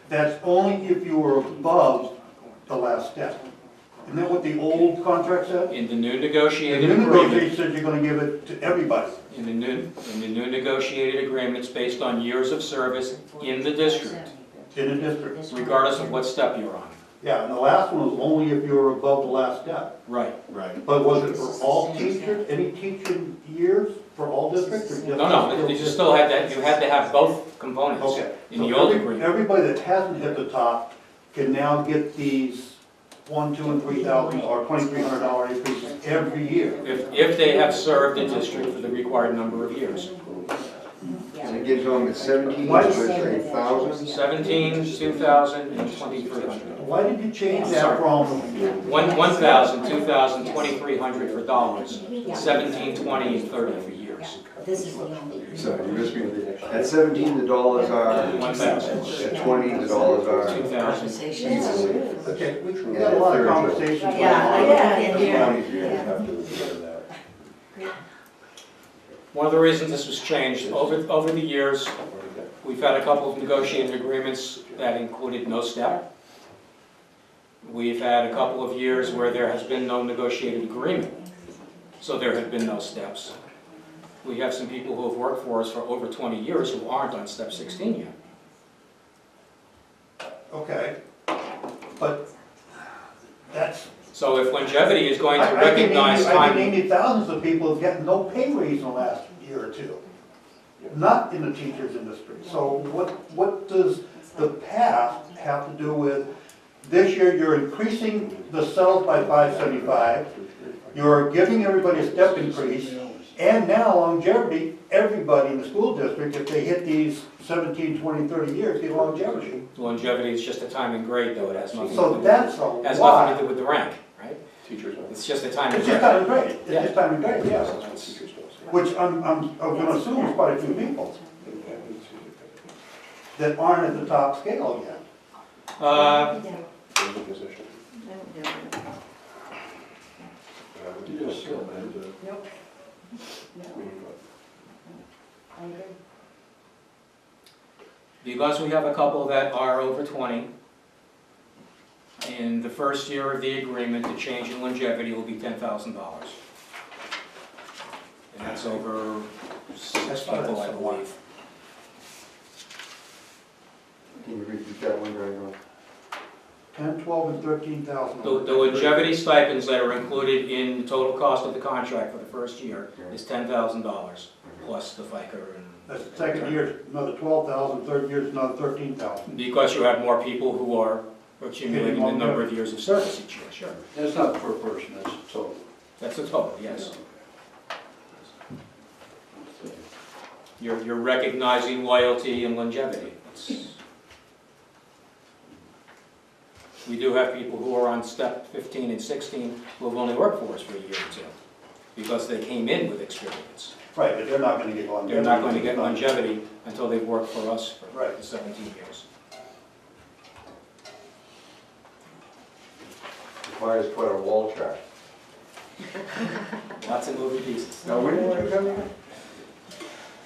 that's only if you were above the last step. Isn't that what the old contract said? In the new The negotiated new agreement, negotiation said you're gonna give it to everybody. in the new negotiated agreement, it's based on years of service in the district, In the district. regardless of what step you're on. Yeah, and the last one was only if you were above the last step. Right. Right. But was it for all teachers, any teaching years for all districts or just? No, you still had that, you had to have both components Okay. in So the old every- agreement. Everybody that hasn't hit the top can now get these $1,000, $2,000, and $3,000 or $2,300 increases every year. If they have served the district for the required number of years. And it gives them 17, Why- so it's 1,000. 17, 2,000, and 2,300. Why did you change that from, 1,000, 2,000, 2,300 for dollars, 17, 20, and 30 for years. This is the only. So you missed me. At 17, the dollars are, 1,000, at 20, the dollars are. 2,000. okay, we had a lot of conversations. going on. Yeah. One of the reasons this was changed, over the years, we've had a couple of negotiated agreements that included no step. We've had a couple of years where there has been no negotiated agreement, so there have been no steps. We have some people who have worked for us for over 20 years who aren't on step 16 yet. Okay, but that's. So if longevity is going to I can recognize name time, you thousands of people who've gotten no pay raise in the last year or two. Not in the teachers industry. So what does the path have to do with, this year you're increasing the cells by 575, you're giving everybody a step increase, and now longevity, everybody in the school district, if they hit these 17, 20, 30 years, get longevity. longevity is just a time and grade though, it has nothing to do So with, that's a has nothing to lot. do with the rank, right? Teachers. It's just a time and It's just grade. time and grade, it's just time and grade, yeah. Which I'm gonna assume is quite a few people that aren't at the top scale yet. I don't have it. You just said that. Nope. No, I'm good. Because we have a couple that are over 20, in the first year of the agreement, the change in longevity will be $10,000. And that's over 6 people, I believe. Can you repeat that one, Greg? 10, 12, and 13,000. The longevity stipends that are included in the total cost of the contract for the first year is $10,000, plus the FICA and... That's the second year, another 12,000, third year's another 13,000. Because you have more people who are accumulating the number of years of service each year, sure. That's not per person, that's total. That's the total, yes. You're recognizing loyalty and longevity. We do have people who are on step 15 and 16 who have only worked for us for a year or two, because they came in with experience. Right, but they're not going to get longevity. They're not going to get longevity until they've worked for us for Right. 17 years. Requires quite a wall check. Lots of moving pieces. Now, when did you come in?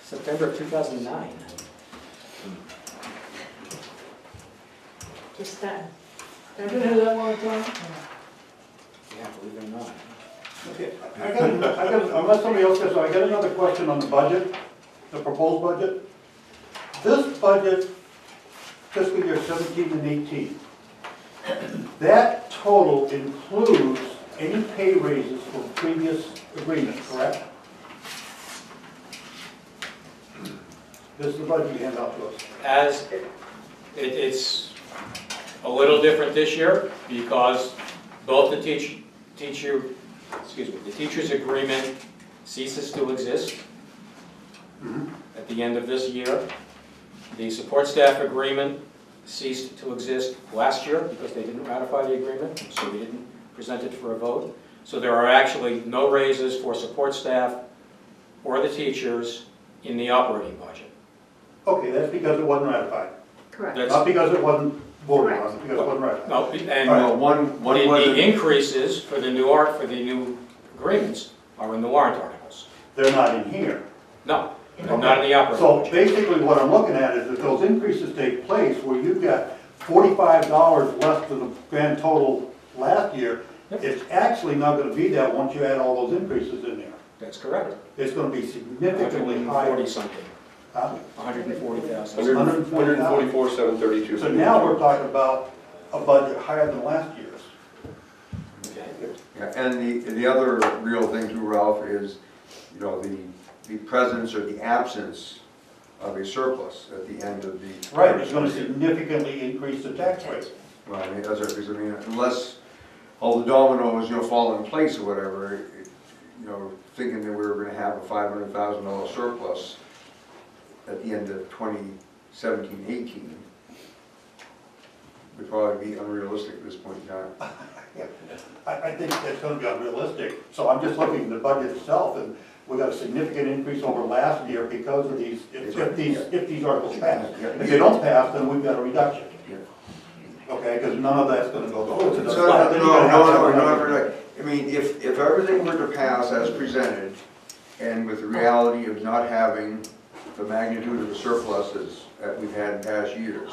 September of 2009. Just starting. Been here that long time? Yeah, believe it or not. Okay, I got, unless somebody else does, so I got another question on the budget, the proposed budget. This budget, fiscal year 17 and 18, that total includes any pay raises from previous agreements, correct? This is the budget you hand out to us. As it's a little different this year because both the teacher's agreement ceases to exist at the end of this year. The support staff agreement ceased to exist last year because they didn't ratify the agreement, so we didn't present it for a vote. So there are actually no raises for support staff or the teachers in the operating budget. Okay, that's because it wasn't ratified. Correct. Not because it wasn't voted on, it's because it wasn't ratified. No, and Well, one wasn't. the increases for the new agreements are in the warrant articles. They're not in here. No, they're not in the operating So budget. basically what I'm looking at is that those increases take place where you've got $45 less than the grand total last year. Yep. It's actually not gonna be that once you add all those increases in there. That's correct. It's gonna be significantly higher. 140 something, Huh? 140,000. 144,732. So now we're talking about a budget higher than last year's. Okay. Yeah, and the other real thing too, Ralph, is, you know, the presence or the absence of a surplus at the end of the. Right, it's gonna significantly increase the tax rate. Well, I mean, that's right, because I mean, unless all the dominoes, you know, fall in place or whatever, you know, thinking that we were gonna have a $500,000 surplus at the end of 2017-18 would probably be unrealistic at this point in time. I think that's gonna be unrealistic. So I'm just looking at the budget itself, and we got a significant increase over last year because of these, if these articles pass. If they don't pass, then we've got a reduction. Okay, because none of that's gonna go towards it. So, no, I mean, if everything were to pass as presented, and with the reality of not having the magnitude of the surpluses that we've had in past years,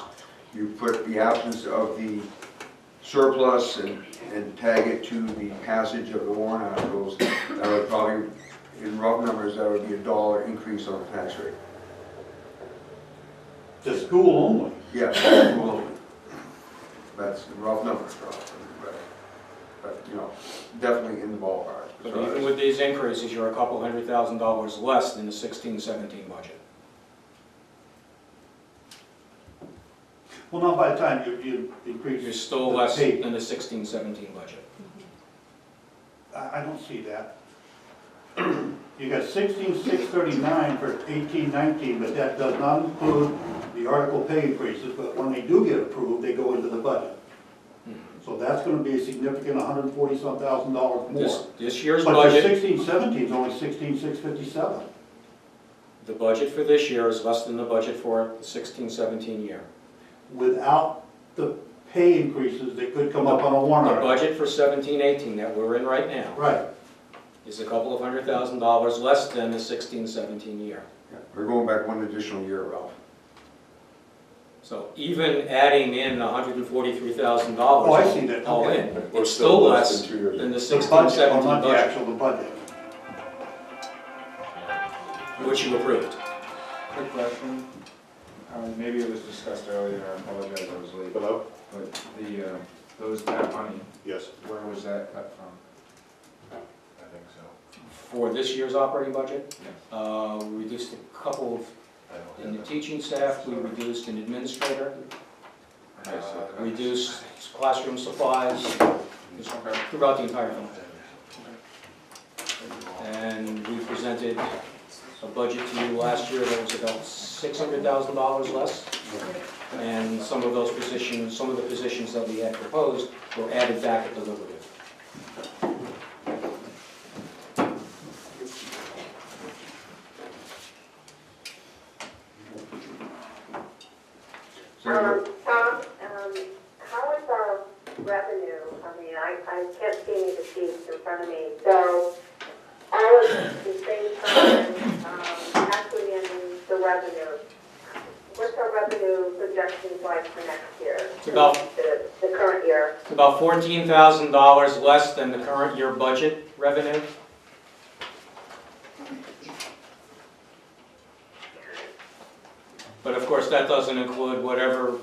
you put the absence of the surplus and tag it to the passage of the warrant articles, that would probably, in rough numbers, that would be $1 increase on the tax rate. The school only. Yeah, school only. That's in rough numbers, but, you know, definitely in the ballpark. But even with these increases, you're a couple $100,000 less than the 16-17 budget. Well, not by the time you increase. You're still the less pay. than the 16-17 budget. I don't see that. You got 16,639 for 18-19, but that does not include the article pay increases, but when they do get approved, they go into the budget. So that's gonna be a significant $140-some-thousand more. This year's But the budget, 16-17 is only 16,657. the budget for this year is less than the budget for the 16-17 year. Without the pay increases that could come up on a warrant The article. budget for 17-18 that we're in right now Right. is a couple of $100,000 less than the 16-17 year. Yeah, we're going back one additional year, Ralph. So even adding in $143,000. Oh, I see that, All okay. in, We're it's still still less less than 2 years. than the The 16-17 budget, oh, not the budget, actual, the budget. which you approved. Quick question, maybe it was discussed earlier, I apologize, I was late, Hello? but that money, Yes. where was that cut from? I think so. For this year's operating budget, Yes. we reduced a couple of, I don't in the have teaching staff, we reduced an administrator, that. Okay, so that's- reduced classroom supplies, just Okay. throughout the entire thing. And we presented a budget to you last year that was about $600,000 less. And some of those positions, some of the positions that we had proposed were added back at deliberative. Tom, how is our revenue? I mean, I can't see any of the sheets in front of me. So all of the same time, actually in the revenue, what's our revenue projections like for next year? It's about The current year. It's about $14,000 less than the current year budget revenue. But of course, that doesn't include whatever,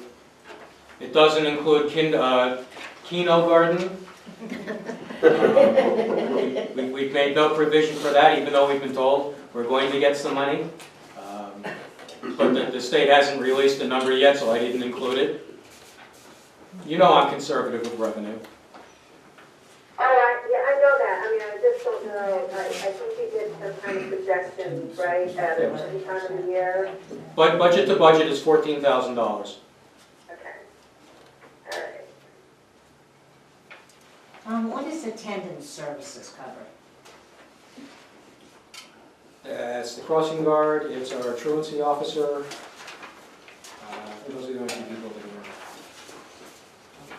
it doesn't include Keno Garden. We've made no provision for that, even though we've been told we're going to get some money. But the state hasn't released a number yet, so I didn't include it. You know I'm conservative with revenue. Oh, I know that. I mean, I just don't know. I think you did some kind of projections, right, at a certain time of the year? But budget to budget is $14,000. Okay. All right. What is attendance services cover? It's the crossing guard, it's our truancy officer. What else are we going to do over there?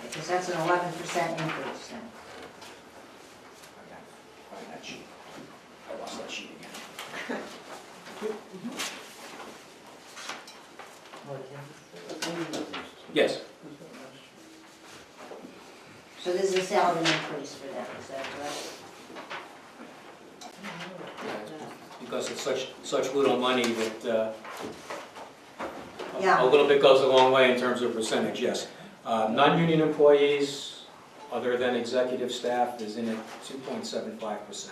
Because that's an 11% increase then. Find that sheet. I lost that sheet again. Yes, So this is a salary increase for them, is that correct? because it's such little money that Yeah. a little bit goes a long way in terms of percentage, yes. Non-union employees, other than executive staff, is in at 2.75%.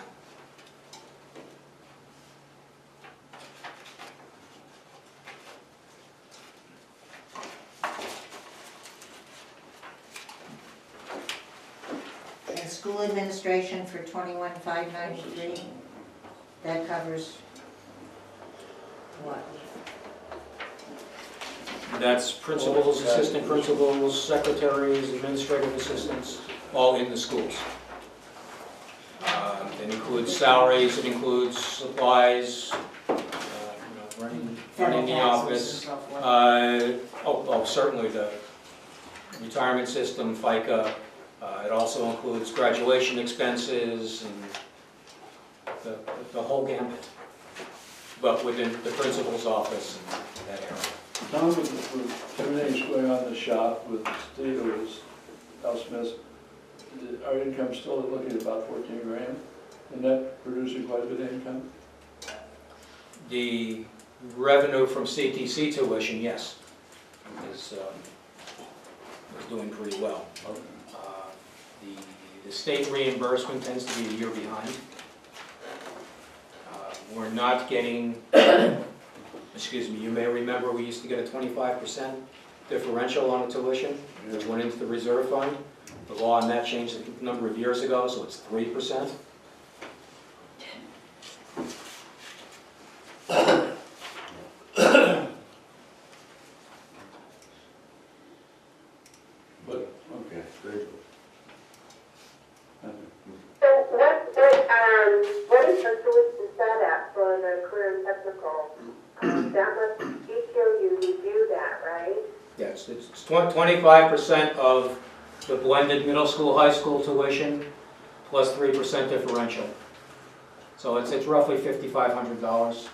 And school administration for 21,593, that covers what? That's principals, assistant principals, secretaries, administrative assistants, all in the schools. It includes salaries, it includes supplies, running Federal the taxes and office. so forth? Certainly the retirement system, FICA. It also includes graduation expenses and the whole gambit, but within the principal's office and that area. Tom, with everything's going on in the shop with Steve, with Al Smith, our income's still looking at about 14 grand, and that producing quite a bit of income. The revenue from CTC tuition, yes, is doing pretty well. The state reimbursement tends to be a year behind. We're not getting, excuse me, you may remember we used to get a 25% differential on a tuition, which went into the reserve fund. The law on that changed a number of years ago, so it's 3%. Okay. Very good. So what is the tuition set at for the career and technical? That must, each year you review that, right? Yes, it's 20% 25% of the blended middle school, high school tuition, plus 3% differential. So it's roughly $5,500.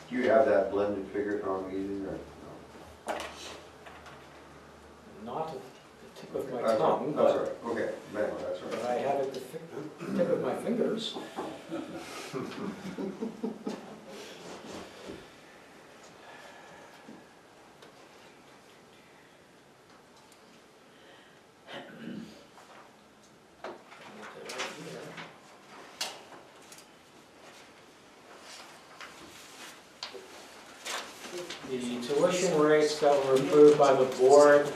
Do you have that blended figure from meeting or? Not at the tip of my That's all tongue, right, that's all but right, okay, man, that's all but right. I have it at the tip of my fingers. The tuition rates that were approved by the board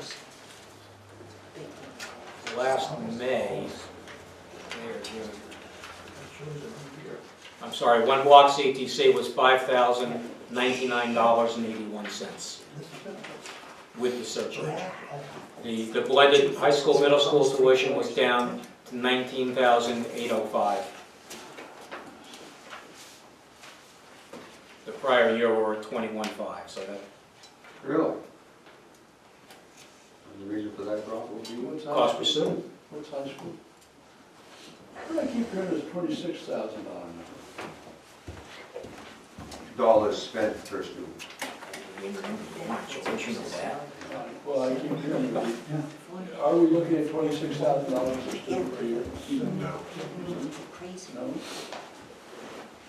last May. I'm sorry, one block CTC was $5,099.81 with the surcharge. The blended high school, middle school tuition was down to $19,805. The prior year we were at $21,500, so that Really? And the reason for that drop would be? What's cost per student. What's high school? What do I keep hearing is $26,000 number? Dollars spent per student. Well, I keep hearing, are we looking at $26,000 a student per year? No. Crazy. No?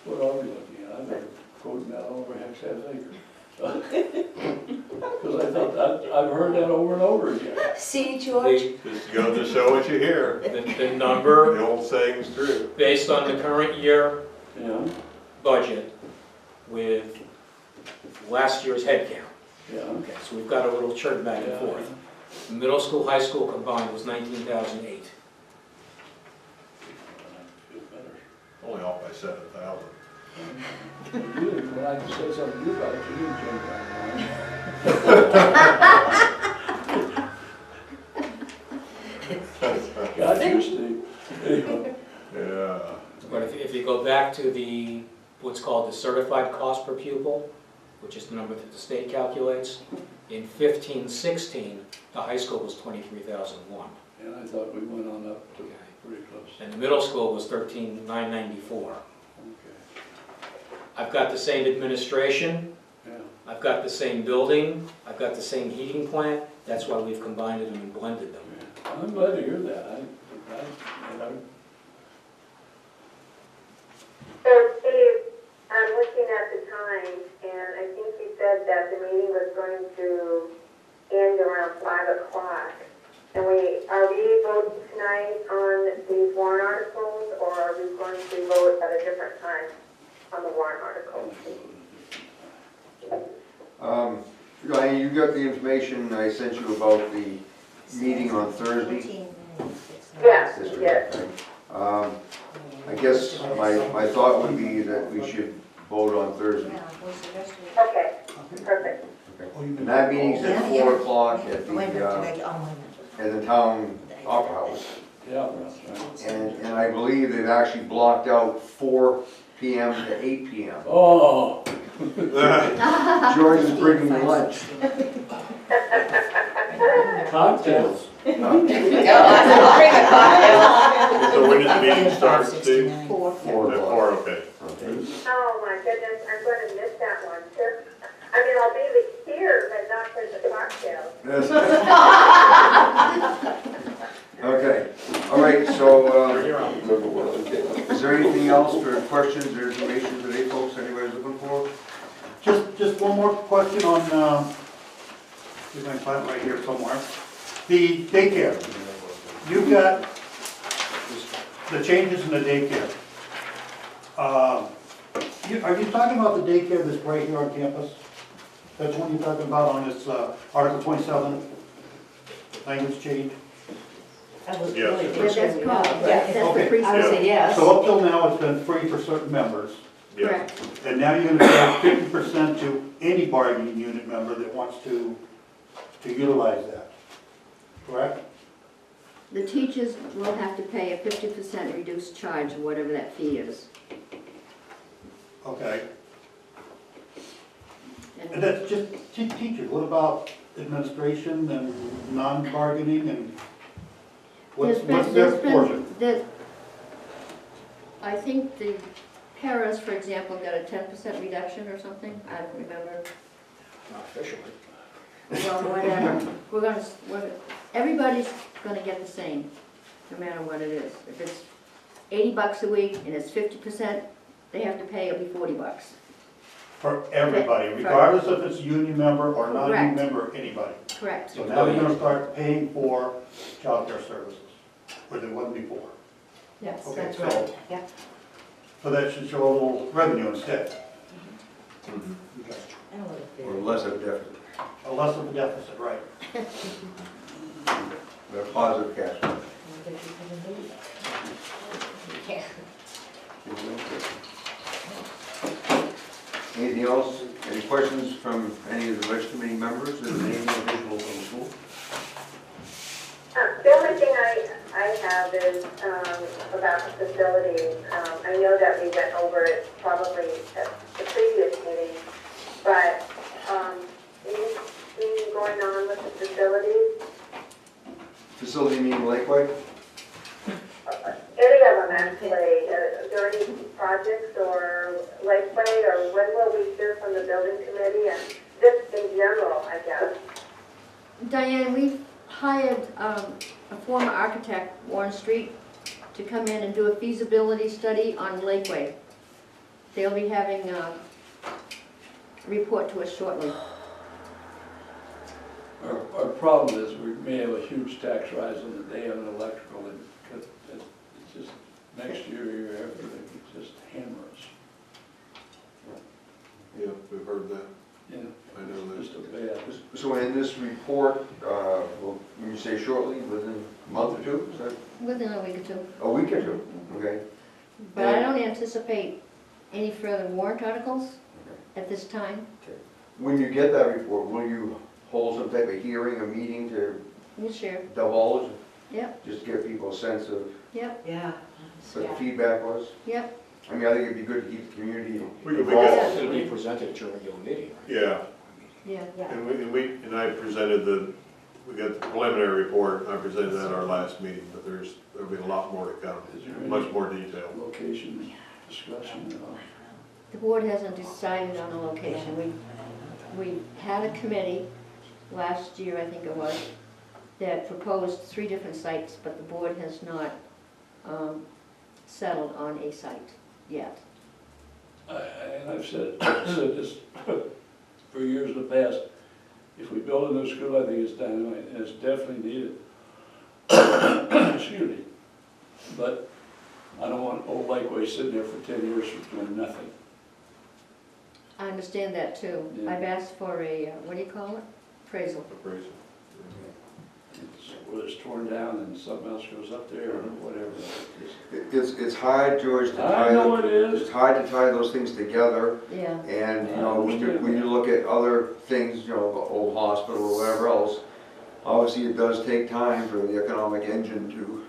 What are we looking at? I'm not quoting that over hex half acre. Because I thought that, I've heard that over and over again. See, George? Just goes to show what you hear. The number, The old saying's true. based on the current year Yeah, budget with last year's head count. yeah. Okay, so we've got a little chart back and forth. Middle school, high school combined was 19,008. Feel better. Only off by 7,000. You did, when I said something to you about it, you didn't change my mind. Got you, Steve. Anyway. Yeah. But if you go back to the, what's called the certified cost per pupil, which is the number that the state calculates, in 15-16, the high school was 23,001. And I thought we went on up to pretty close. And the middle school was 13,994. Okay, I've got the same administration, yeah. I've got the same building, I've got the same heating plant, that's why we've combined them and blended them. Yeah. I'm glad to hear that. So Steve, I'm looking at the time, and I think you said that the meeting was going to end around 5 o'clock. And are we voting tonight on these warrant articles, or are we going to vote at a different time on the warrant articles? Ryan, you got the information I sent you about the meeting on Thursday? 14 minutes. Yes, This week, yes. right? I guess my thought would be that we should vote on Thursday. Yeah, what's the rest of it? Okay, perfect. Okay. And that meeting's at 4 o'clock at Wait a minute, the, oh, wait a minute. at the town opera house. Yeah, that's right. And I believe they've actually blocked out 4 p.m. to 8 p.m. Oh, George is bringing you lunch. cocktails. Bring the cocktails. So when does the meeting start, Steve? 4. 4 At o'clock. 4, okay. Okay. Oh my goodness, I'm going to miss that one too. I mean, I'll be here, but not for the cocktails. Okay, all right, so, Remember what I'm getting. is there anything else for questions or information today, folks, anybody's looking for? Just one more question on, here's my plan right here somewhere. The daycare. You've got the changes in the daycare. Are you talking about the daycare that's right here on campus? That's what you're talking about on this Article 27, language change? I was Yes. really Yeah, thinking that's we called, have, that's but the I would preschool. say yes. So up till now, it's been free for certain members. Yeah. Correct. And now you're gonna charge 50% to any bargaining unit member that wants to utilize that, correct? The teachers will have to pay a 50% reduced charge, or whatever that fee is. Okay. And And that's just teachers, what about administration and non-bargaining and what's their portion? I think the paras, for example, got a 10% reduction or something, I don't remember. Not officially. Well, whatever, everybody's gonna get the same, no matter what it is. If it's $80 a week and it's 50%, they have to pay, it'll be $40. For everybody, Correct. regardless if it's a union member or non-union Correct. member, anybody. Correct. So now they're gonna start paying for childcare services, where they wasn't before. Yes, Okay, that's so- right, yeah. So that should show a little revenue instead. Okay. I don't know if they're- Or less of a deficit, A less of a deficit, right. but a positive cash flow. Yeah. Anything else? Any questions from any of the budget committee members or any individual from the school? The only thing I have is about the facilities. I know that we went over it probably at the previous meeting, but anything going on with the facilities? Facility meaning Lakeway? Any of them actually. Are there any projects or Lakeway, or when will we hear from the building committee and just in general, I guess? Diane, we've hired a former architect, Warren Street, to come in and do a feasibility study on Lakeway. They'll be having a report to us shortly. Our problem is we may have a huge tax rise on the day on electrical, and it's just next year after, it just hammers. Yeah, we've heard that. Yeah, I know just a bad. So in this report, will you say shortly, within a month or two? Is that Within a week or two. a week or two? Okay. But I don't anticipate any further warrant articles at this time. When you get that report, will you hold some type of hearing, a meeting to We'll share. divulge? Yep, Just give people a sense of yep, Yeah. what the feedback was? yep. I mean, I think it'd be good to keep the community We could involved. It'll be presented at your regular meeting. Yeah, Yeah. Yeah. and I presented we got the preliminary report, I presented that at our last meeting, but there'll be a lot more to come, Is there any much more detail. location discussion? The board hasn't decided on a location. We had a committee last year, I think it was, that proposed 3 different sites, but the board has not settled on a site yet. And I've said this for years in the past, if we build a new school, I think it's dynamite, and it's definitely needed. Excuse me. But I don't want old Lakeway sitting there for 10 years doing nothing. I understand that too. Yeah. I've asked for a, what do you call it? Appraisal. Appraisal. Whether it's torn down and something else goes up there or whatever. It's hard, George, to tie. I know it is. It's hard to tie those things together. Yeah. And, you know, when you look at other things, you know, the old hospital or whatever else, obviously it does take time for the economic engine to,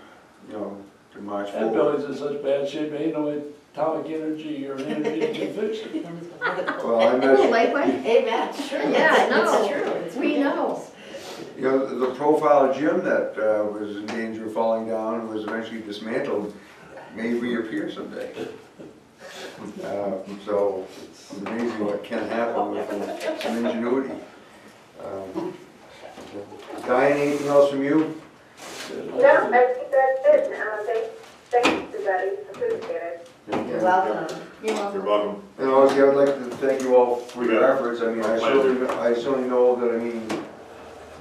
you know, to march That forward. building's in such bad shape, ain't no atomic energy or energy can fix it. Well, I Ooh, imagine, Lakeway? Amen, sure. Yeah, no, It's true. It's we know. ridiculous. you know, the profile gym that was in danger of falling down and was eventually dismantled may reappear someday. So it's amazing what can happen with some ingenuity. Diane, anything else from you? No, I think that's it. Thanks, everybody. Appreciate it. You're welcome. You're welcome. You're welcome. And obviously, I would like to thank you all for your Yeah. efforts. I mean, Our pleasure. I certainly know that, I mean,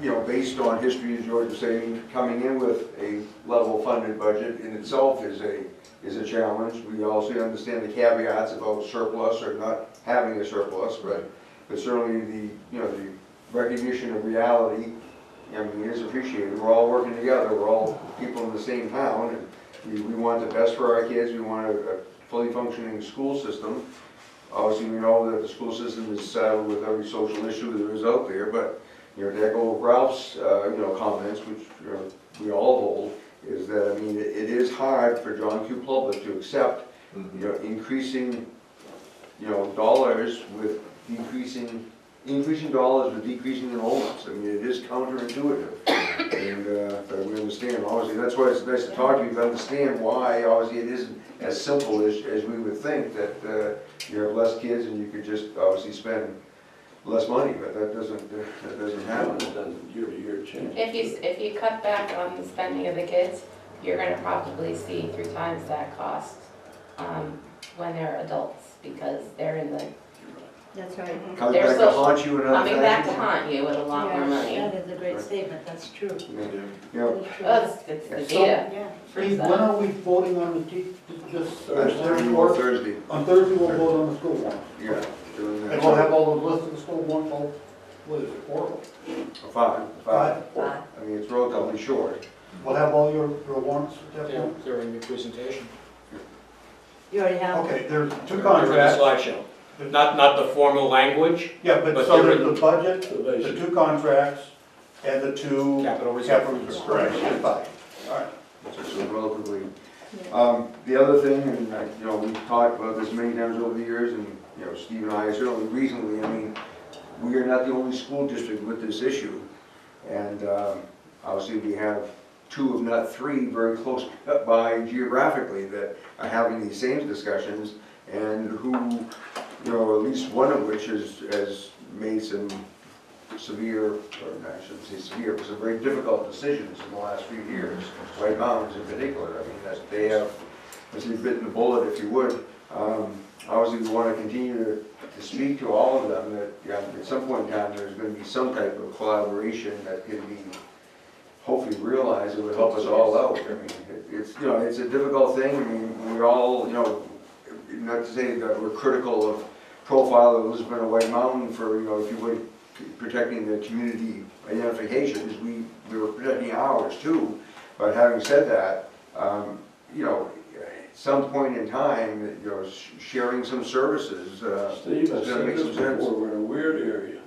you know, based on history, as George was saying, coming in with a level funded budget in itself is a challenge. We also understand the caveats about surplus or not having a surplus, but certainly the, you know, the recognition of reality, I mean, is appreciated. We're all working together. We're all people in the same town, and we want the best for our kids. We want a fully functioning school system. Obviously, we know that the school system is saddled with every social issue there is out there, but, you know, to echo Ralph's, you know, comments, which we all hold, is that, I mean, it is hard for John Q. Public to accept, you know, increasing, you know, dollars with decreasing increasing dollars with decreasing enrollments. I mean, it is counterintuitive. And, but we understand, obviously, that's why it's nice to talk to you, to understand why, obviously, it isn't as simple as we would think, that you have less kids and you could just obviously spend less money, but that doesn't happen. It doesn't year to year change. If you cut back on the spending of the kids, you're gonna probably see 3 times that cost, when they're adults, because they're in the, That's right. Coming They're back to social- haunt you in other coming back to fashions. haunt you with a lot more money. That is a great statement, that's true. You know, Oh, it's the So- data. Yeah. proves Steve, that. when are we voting on the just Thursday, Thursday, On Thursday, we'll vote on the school warrant. yeah. doing that. And we'll have all those lists of the school warrant, all, what is it, 4? Five. Five. I mean, it's relatively short. We'll have all your warrants at that Yeah, point? during the presentation. You already have? Okay, there's two During the contracts. slideshow. Not the formal language, Yeah, but But so they're there's the budget, the 2 contracts, and the 2 capital reserve. capital reserves. Correct. Five. All right. So relatively. The other thing, and you know, we've talked about this many times over the years, and you know, Steve and I certainly recently, I mean, we are not the only school district with this issue. And obviously we have 2, if not 3, very close by geographically that are having these same discussions, and who, you know, at least one of which has made some severe, or I shouldn't say severe, but some very difficult decisions in the last few years, White Mountains in particular. I mean, that they have, as they've bitten the bullet, if you would. Obviously, we want to continue to speak to all of them, that yeah, at some point in time, there's going to be some type of collaboration that can be hopefully realized that would help us all out. I mean, it's, you know, it's a difficult thing. I mean, we all, you know, not to say that we're critical of profile of Elizabeth and White Mountain for, you know, if you would, protecting the community identifications, we were protecting ours too. But having said that, you know, at some point in time, you know, sharing some services Steve, is I going to said make this some sense. before, we're in a weird area.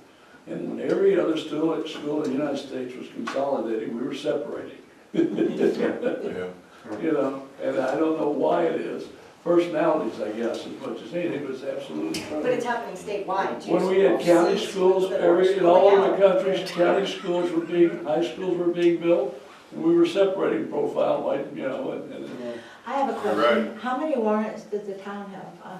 And when every other school in the United States was consolidating, we were separating. You know, and I don't know why it is. Personalities, I guess, as much as anything, but it's absolutely true. But it's happening statewide too. When we had county schools, that are in all over the spilling out. country, county schools were being, high schools were being built, and we were separating profile, like, you know, and I have a question. How many warrants does the town have?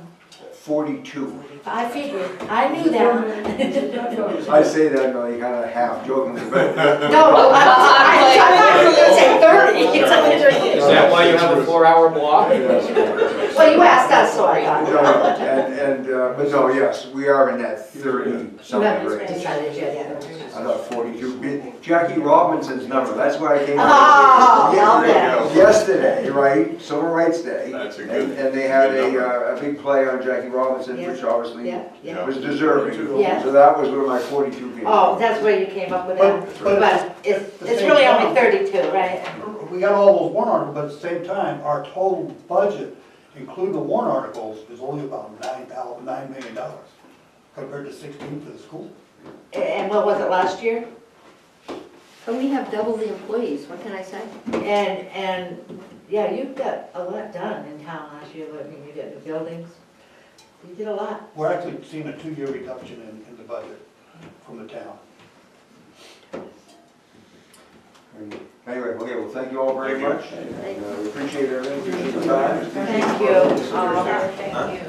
42. I figured, I knew that. I say that, no, you kind of half jokingly, but No, I thought you were gonna say 30. Is that why you have a 4-hour block? Well, you asked us, so I thought. but no, yes, we are in that 30 You something haven't range. decided yet. I thought 42. Jackie Robinson's number, that's why I came Oh, up with okay. it. Yesterday, right, Civil Rights Day. That's a And they had a big play on Jackie Robinson, which obviously Yeah. was deserving. Yeah. So that was where my 42 came Oh, from. that's where you came up with that. But But it's really only 32, right? we got all those warrant articles, but at the same time, our total budget, including the warrant articles, is only about $9 million compared to 16 for the school. And what was it last year? But we have double the employees, what can I say? And, yeah, you've got a lot done in town last year. I mean, you did the buildings. You did a lot. We're actually seeing a 2-year reduction in the budget from the town. Anyway, okay, well, thank you all very much. And, we appreciate everything, appreciate the time. Thank you. Thank you.